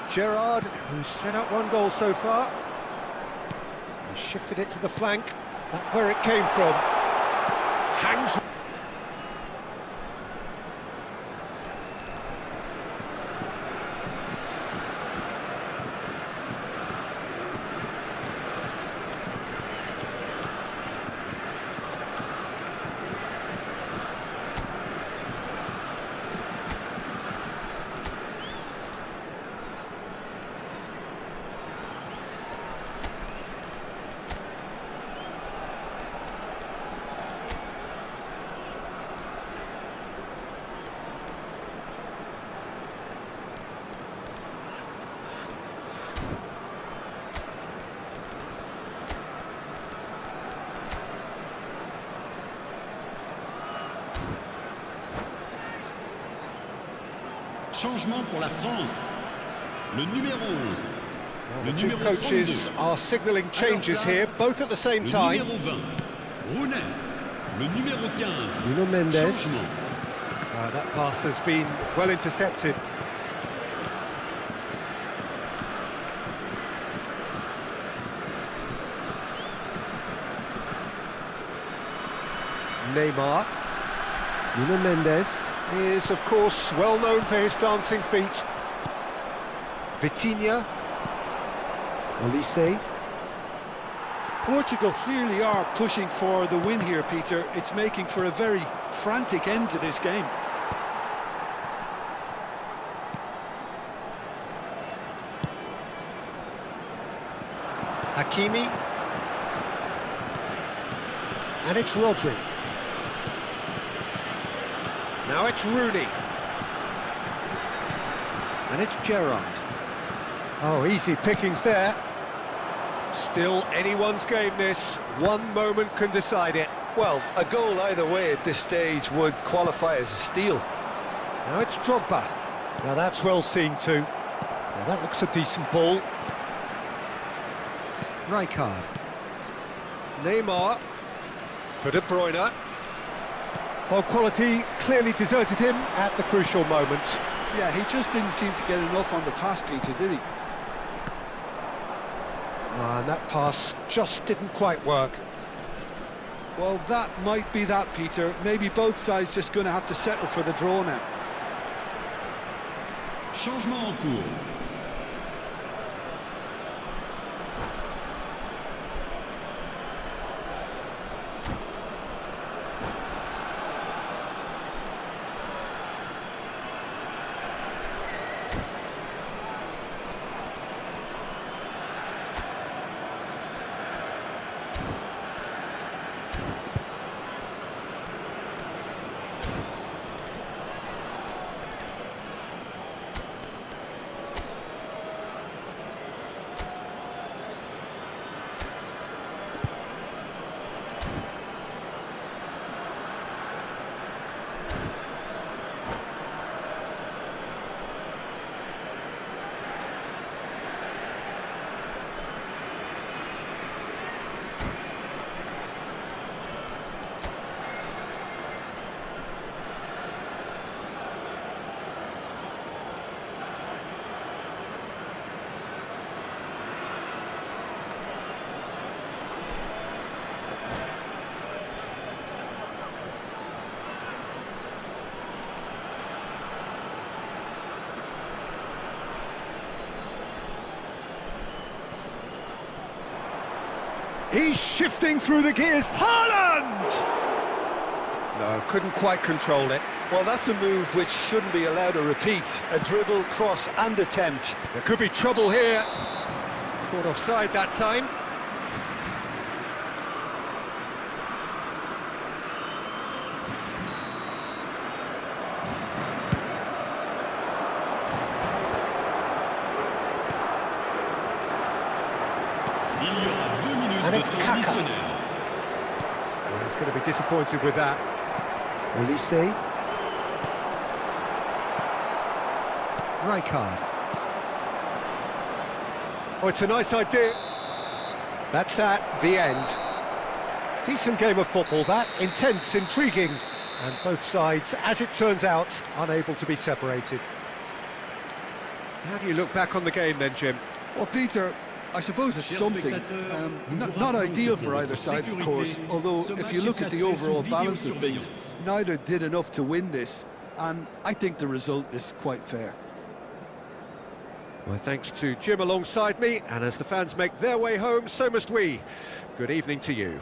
Gerrard, who's set up one goal so far. He shifted it to the flank. That's where it came from. Hangs.
Changement pour la France. Le numéro 11.
The two coaches are signalling changes here, both at the same time.
Le numéro 20. Rounet. Le numéro 15.
Nuno Mendes.
Changement.
That pass has been well intercepted. Neymar. Nuno Mendes is, of course, well known for his dancing feet. Vitinha. Olise.
Portugal clearly are pushing for the win here, Peter. It's making for a very frantic end to this game.
Hakimi. And it's Rodri. Now it's Rooney. And it's Gerrard. Oh, easy pickings there. Still anyone's game this. One moment can decide it.
Well, a goal either way at this stage would qualify as a steal.
Now it's Drogba. Now that's well seen too. Now that looks a decent ball. Rijkaard. Neymar. For De Bruyne. Well, quality clearly deserted him at the crucial moment.
Yeah, he just didn't seem to get enough on the pass, Peter, did he?
And that pass just didn't quite work.
Well, that might be that, Peter. Maybe both sides just going to have to settle for the draw now.
Changement en cours.
He's shifting through the gears. Haaland! No, couldn't quite control it.
Well, that's a move which shouldn't be allowed to repeat. A dribble, cross and attempt.
There could be trouble here. Caught offside that time. And it's Kaka. Well, he's going to be disappointed with that. Olise. Rijkaard. Oh, it's a nice idea. That's that, the end. Decent game of football, that. Intense, intriguing. And both sides, as it turns out, unable to be separated. How do you look back on the game then, Jim?
Well, Peter, I suppose it's something. Not ideal for either side, of course, although if you look at the overall balance of things, neither did enough to win this, and I think the result is quite fair.
My thanks to Jim alongside me, and as the fans make their way home, so must we. Good evening to you.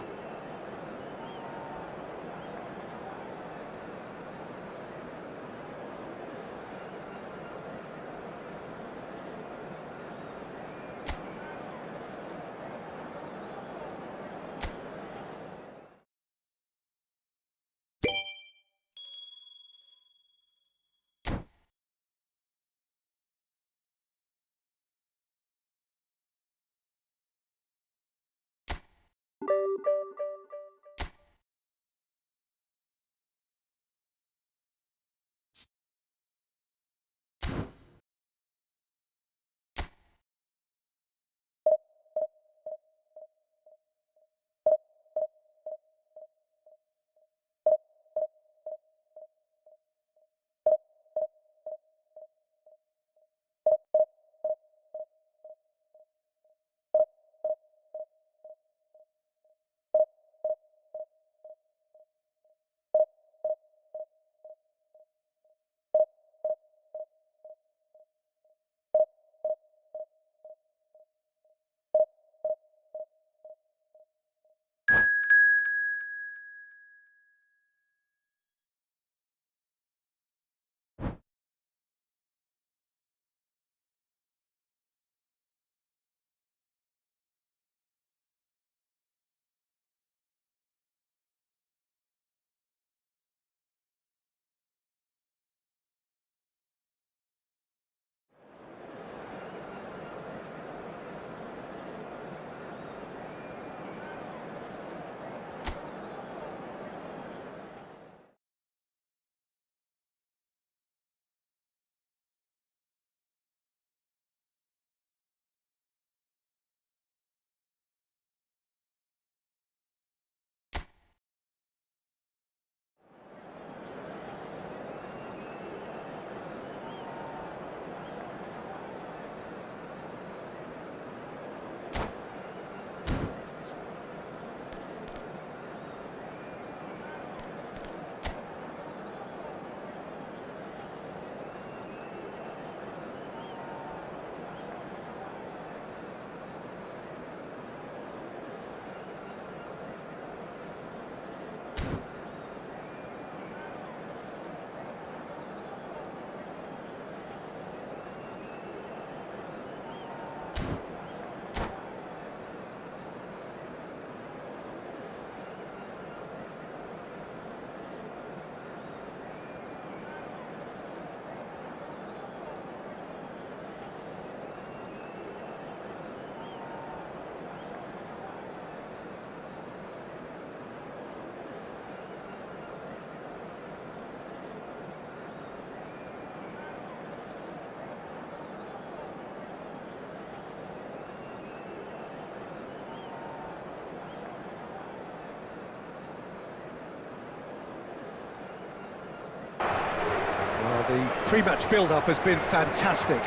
The pre-match build-up has been fantastic.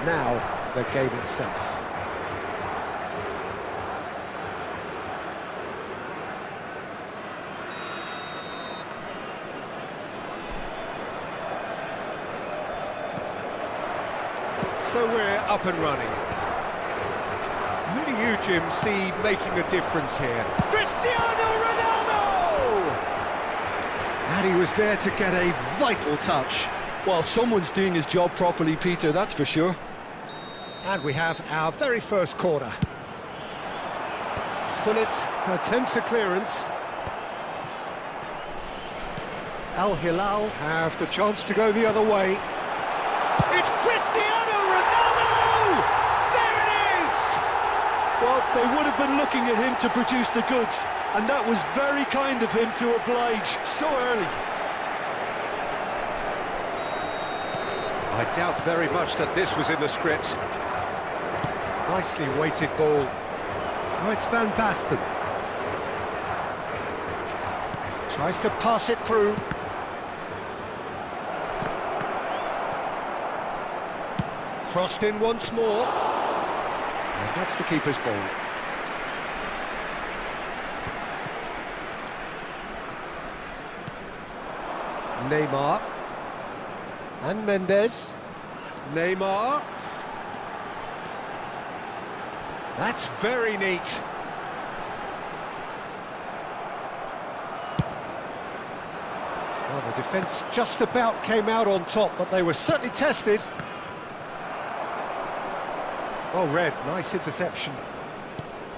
Now, the game itself. So we're up and running. Who do you, Jim, see making a difference here? Cristiano Ronaldo! And he was there to get a vital touch.
Well, someone's doing his job properly, Peter, that's for sure.
And we have our very first corner. Pullet attempts a clearance. Al Hilal have the chance to go the other way. It's Cristiano Ronaldo! There it is!
Well, they would have been looking at him to produce the goods, and that was very kind of him to oblige so early.
I doubt very much that this was in the script. Nicely weighted ball. Now it's Van Basten. Tries to pass it through. Crossed in once more. And that's the keeper's ball. Neymar. And Mendes. Neymar. That's very neat. Well, the defence just about came out on top, but they were certainly tested. Oh, Red, nice interception.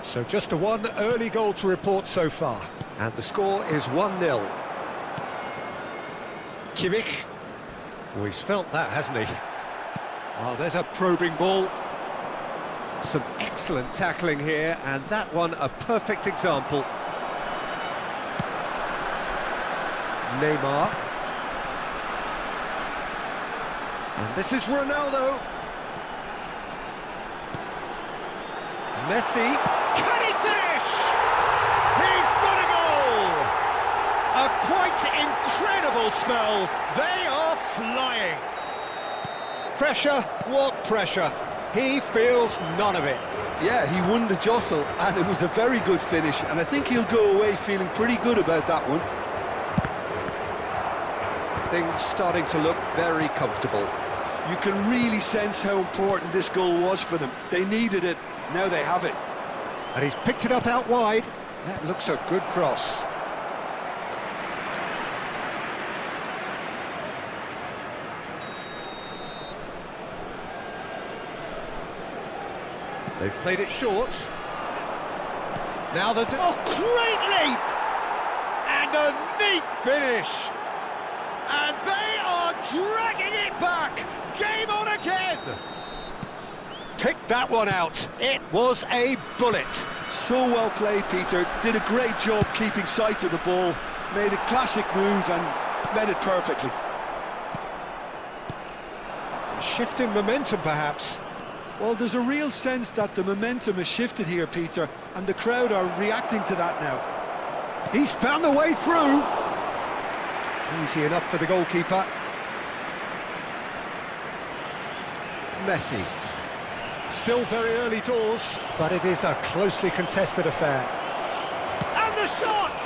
So just a one early goal to report so far. And the score is 1-0. Kimmich. Oh, he's felt that, hasn't he? Oh, there's a probing ball. Some excellent tackling here, and that one a perfect example. Neymar. And this is Ronaldo. Messi. Can he finish? He's got a goal! A quite incredible spell. They are flying. Pressure? What pressure? He feels none of it.
Yeah, he won the jostle, and it was a very good finish, and I think he'll go away feeling pretty good about that one.
Things starting to look very comfortable.
You can really sense how important this goal was for them. They needed it, now they have it.
And he's picked it up out wide. That looks a good cross. They've played it short. Now the... Oh, great leap! And a neat finish! And they are dragging it back! Game on again! Picked that one out. It was a bullet.
So well played, Peter. Did a great job keeping sight of the ball. Made a classic move and met it perfectly.
A shift in momentum, perhaps.
Well, there's a real sense that the momentum has shifted here, Peter, and the crowd are reacting to that now.
He's found the way through. Easy enough for the goalkeeper. Messi. Still very early doors, but it is a closely contested affair. And the shot!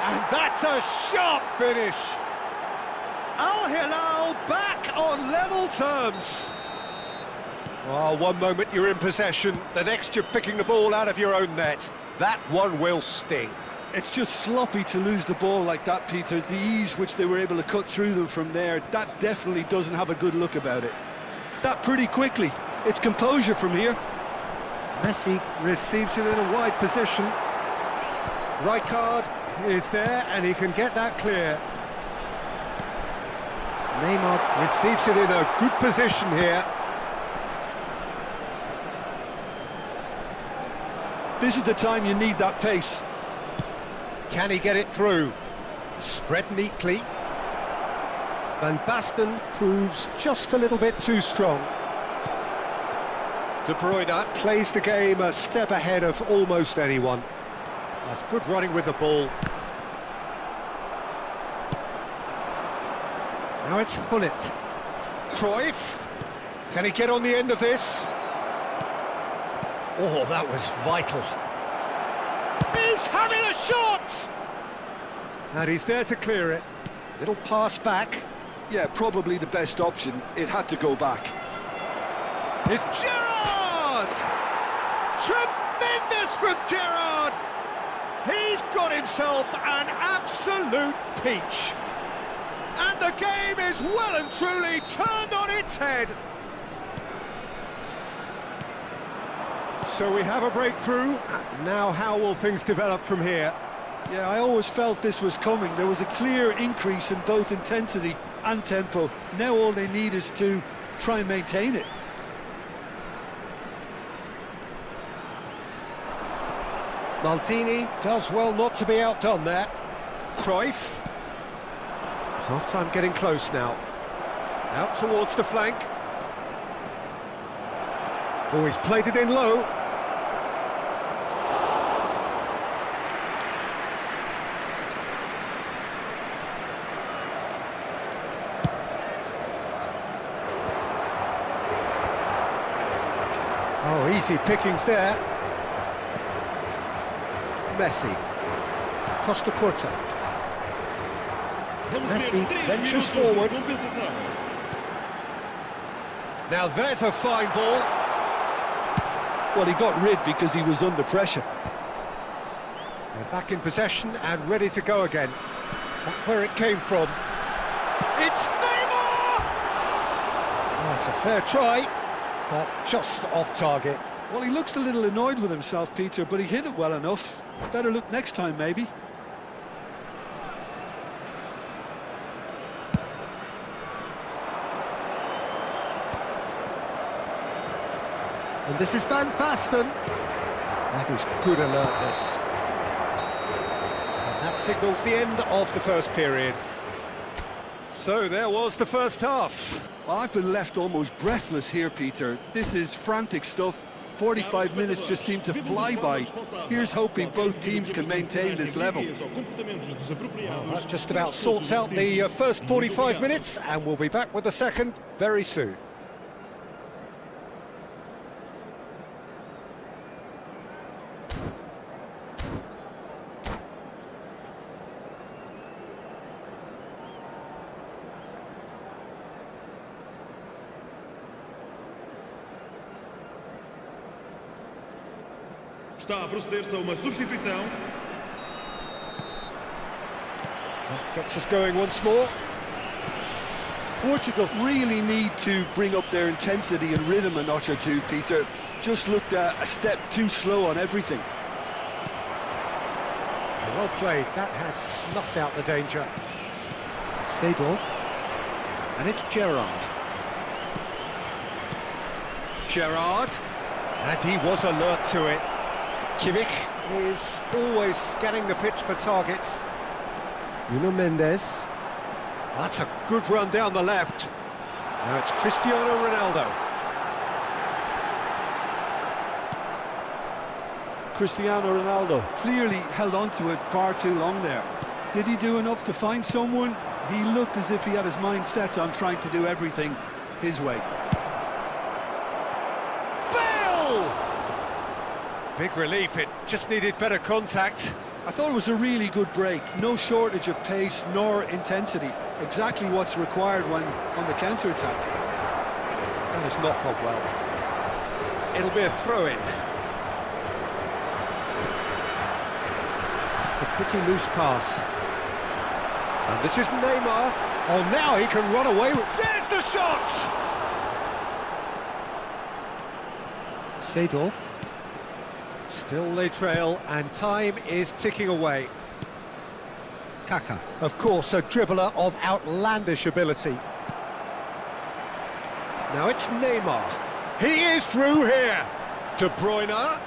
And that's a sharp finish. Al Hilal back on level terms. Oh, one moment you're in possession, the next you're picking the ball out of your own net. That one will sting.
It's just sloppy to lose the ball like that, Peter. The ease which they were able to cut through them from there, that definitely doesn't have a good look about it. That pretty quickly. It's composure from here.
Messi receives it in a wide position. Rijkaard is there and he can get that clear. Neymar receives it in a good position here.
This is the time you need that pace.
Can he get it through? Spread neatly. Van Basten proves just a little bit too strong. De Bruyne plays the game a step ahead of almost anyone. That's good running with the ball. Now it's Gullit. Cruyff. Can he get on the end of this? Oh, that was vital. He's having a shot! And he's there to clear it. Little pass back.
Yeah, probably the best option. It had to go back.
It's Gerrard! Tremendous from Gerrard! He's got himself an absolute peach. And the game is well and truly turned on its head. So we have a breakthrough. Now how will things develop from here?
Yeah, I always felt this was coming. There was a clear increase in both intensity and tempo. Now all they need is to try and maintain it.
Maldini does well not to be outdone there. Cruyff. Half-time getting close now. Out towards the flank. Oh, he's played it in low. Oh, easy pickings there. Messi. Costa Curta. Messi ventures forward. Now there's a fine ball.
Well, he got rid because he was under pressure.
They're back in possession and ready to go again. Back where it came from. It's Neymar! That's a fair try, but just off target.
Well, he looks a little annoyed with himself, Peter, but he hit it well enough. Better look next time, maybe.
And this is Van Basten. That is good alertness. And that signals the end of the first period. So there was the first half.
Well, I've been left almost breathless here, Peter. This is frantic stuff. 45 minutes just seem to fly by. Here's hoping both teams can maintain this level.
Well, that just about sorts out the first 45 minutes, and we'll be back with the second very soon.
Está a proceder-se a uma substituição.
That gets us going once more.
Portugal really need to bring up their intensity and rhythm a notch or two, Peter. Just looked a step too slow on everything.
Well played, that has snuffed out the danger. Seedorf, and it's Gerrard. Gerrard, and he was alert to it. Kimmich is always scanning the pitch for targets. Nuno Mendes. That's a good run down the left. Now it's Cristiano Ronaldo.
Cristiano Ronaldo clearly held on to it far too long there. Did he do enough to find someone? He looked as if he had his mind set on trying to do everything his way.
Big relief, it just needed better contact.
I thought it was a really good break. No shortage of pace nor intensity. Exactly what's required when on the counter-attack.
That has not gone well. It'll be a throw-in. It's a pretty loose pass. And this is Neymar. Oh, now he can run away with... There's the shot! Seedorf. Still they trail, and time is ticking away. Kaka, of course, a dribbler of outlandish ability. Now it's Neymar. He is through here. De Bruyne.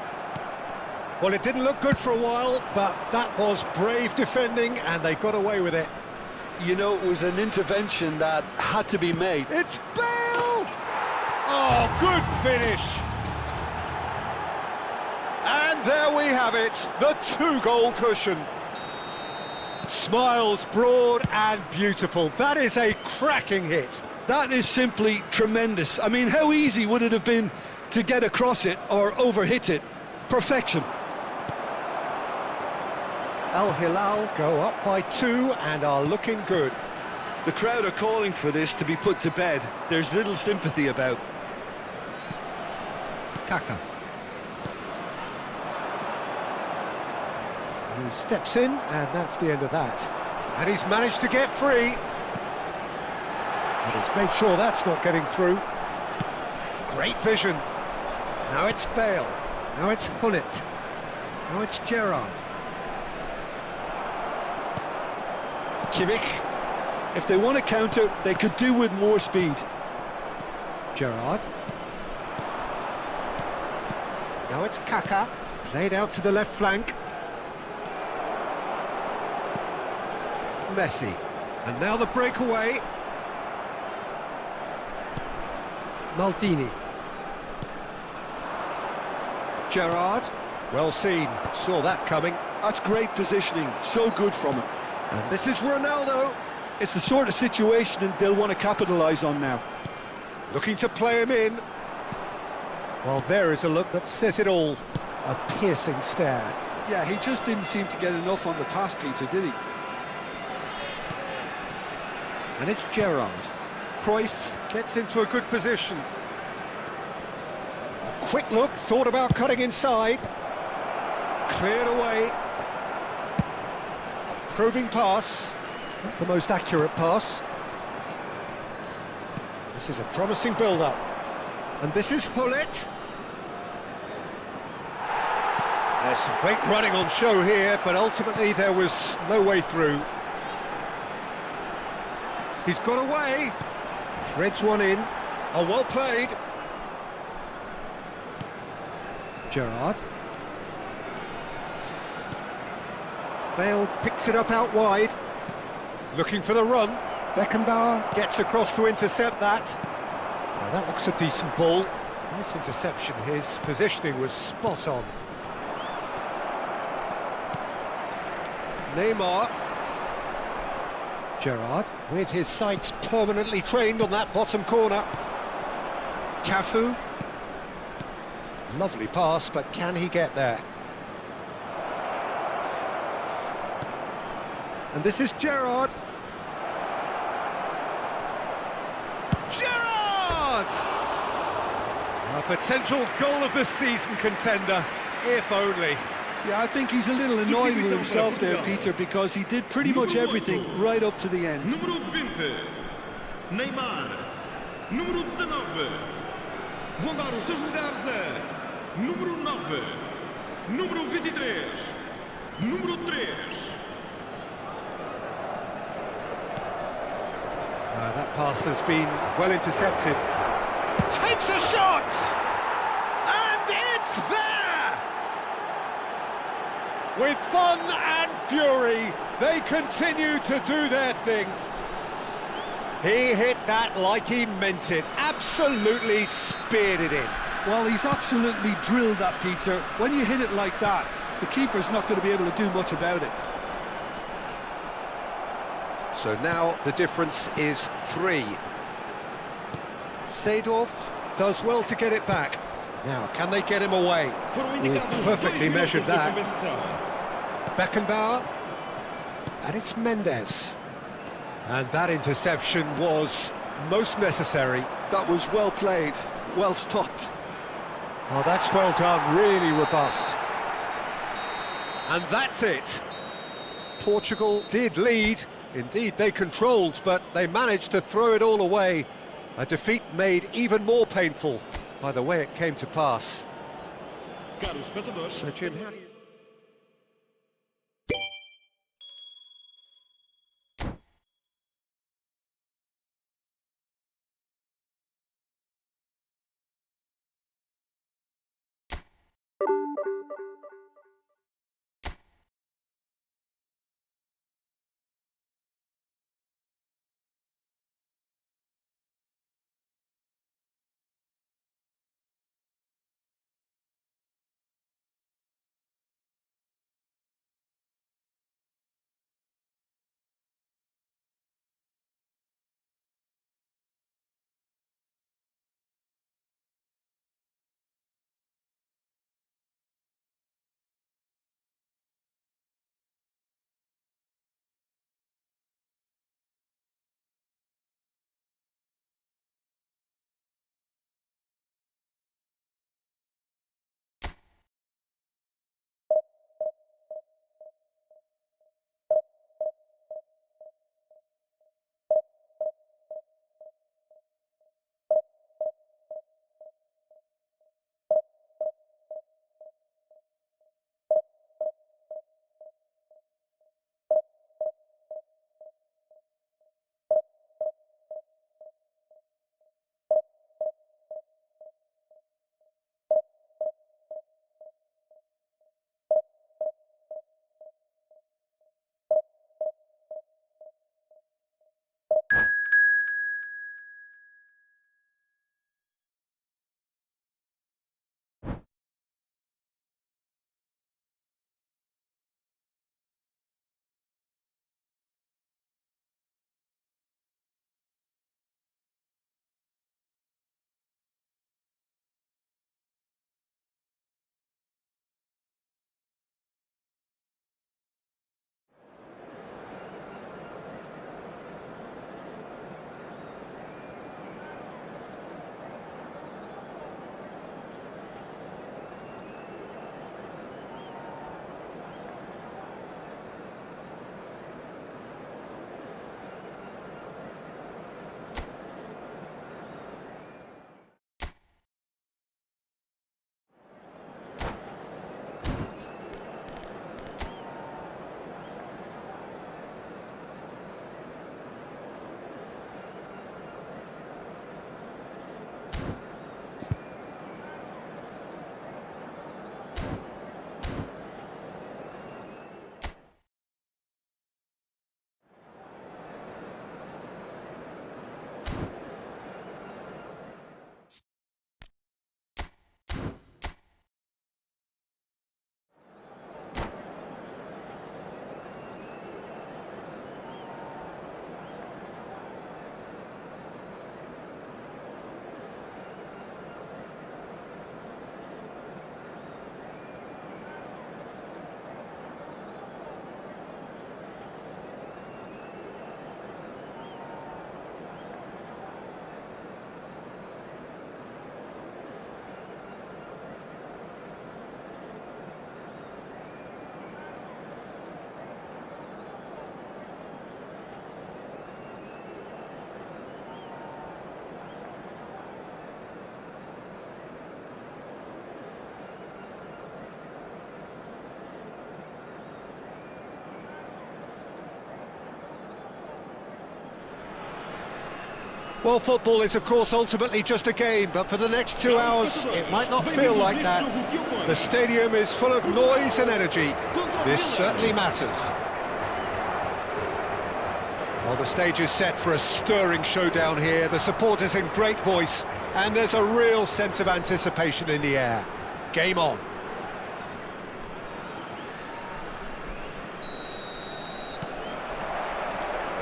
Well, it didn't look good for a while, but that was brave defending, and they got away with it.
You know, it was an intervention that had to be made.
It's Bale! Oh, good finish. And there we have it, the two-goal cushion. Smiles broad and beautiful. That is a cracking hit.
That is simply tremendous. I mean, how easy would it have been to get across it or overhit it? Perfection.
Al Hilal go up by 2 and are looking good.
The crowd are calling for this to be put to bed. There's little sympathy about.
Kaka. He steps in, and that's the end of that. And he's managed to get free. But he's made sure that's not getting through. Great vision. Now it's Bale. Now it's Hullet. Now it's Gerrard.
Kimmich, if they want to counter, they could do with more speed.
Gerrard. Now it's Kaka. Played out to the left flank. Messi. And now the breakaway. Maldini. Gerrard. Well seen. Saw that coming.
That's great positioning, so good from him.
And this is Ronaldo.
It's the sort of situation they'll want to capitalise on now.
Looking to play him in. Well, there is a look that says it all. A piercing stare.
Yeah, he just didn't seem to get enough on the pass, Peter, did he?
And it's Gerrard. Cruyff gets into a good position. A quick look, thought about cutting inside. Cleared away. A probing pass. Not the most accurate pass. This is a promising build-up. And this is Hullet. There's some great running on show here, but ultimately there was no way through. He's got away. Threads one in. Oh, well played. Gerrard. Bale picks it up out wide. Looking for the run. Beckenbauer gets across to intercept that. Now that looks a decent ball. Nice interception. His positioning was spot on. Neymar. Gerrard, with his sights permanently trained on that bottom corner. Cafu. Lovely pass, but can he get there? And this is Gerrard. Gerrard! A potential goal of the season contender, if only.
Yeah, I think he's a little annoyed with himself there, Peter, because he did pretty much everything right up to the end.
Número 20, Neymar. Número 19, vão dar os seus lugares a número 9, número 23, número 3.
That pass has been well intercepted. Takes a shot! And it's there! With fun and fury, they continue to do their thing. He hit that like he meant it. Absolutely speared it in.
Well, he's absolutely drilled that, Peter. When you hit it like that, the keeper's not going to be able to do much about it.
So now the difference is 3. Seedorf does well to get it back. Now, can they get him away? Perfectly measured that. Beckenbauer. And it's Mendes. And that interception was most necessary.
That was well played, well stopped.
Oh, that's well done, really robust. And that's it. Portugal did lead. Indeed, they controlled, but they managed to throw it all away. A defeat made even more painful by the way it came to pass. So, Jim, how do you... Well, football is, of course, ultimately just a game, but for the next 2 hours, it might not feel like that. The stadium is full of noise and energy. This certainly matters. Well, the stage is set for a stirring showdown here. The supporters in great voice, and there's a real sense of anticipation in the air. Game on.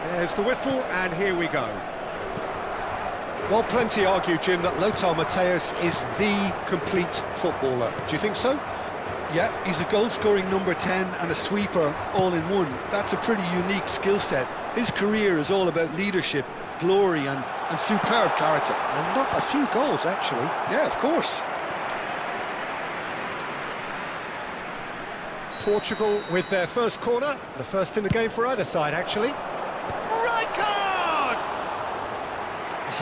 There's the whistle, and here we go. Well, plenty argue, Jim, that Lothar Matthäus is the complete footballer. Do you think so?
Yeah, he's a goal-scoring number 10 and a sweeper all in one. That's a pretty unique skill set. His career is all about leadership, glory and superb character.
And not a few goals, actually.
Yeah, of course.
Portugal with their first corner, the first in the game for either side, actually. Right card!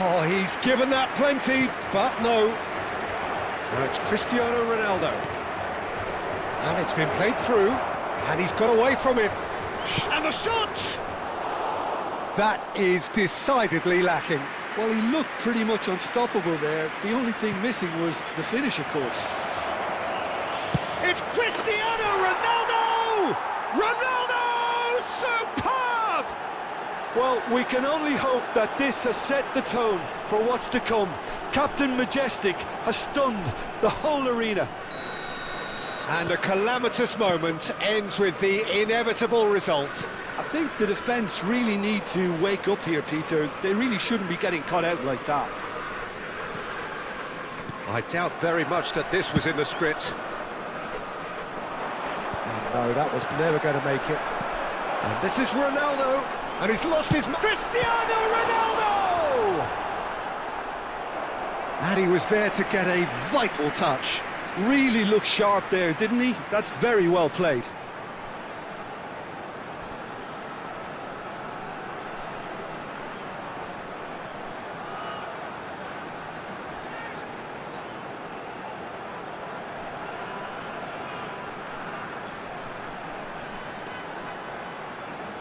Oh, he's given that plenty, but no. Now it's Cristiano Ronaldo. And it's been played through, and he's got away from it. And the shot! That is decidedly lacking.
Well, he looked pretty much unstoppable there. The only thing missing was the finish, of course.
It's Cristiano Ronaldo! Ronaldo! Superb!
Well, we can only hope that this has set the tone for what's to come. Captain Majestic has stunned the whole arena.
And a calamitous moment ends with the inevitable result.
I think the defence really need to wake up here, Peter. They really shouldn't be getting caught out like that.
I doubt very much that this was in the script. No, that was never going to make it. And this is Ronaldo, and he's lost his... Cristiano Ronaldo! And he was there to get a vital touch.
Really looked sharp there, didn't he? That's very well played.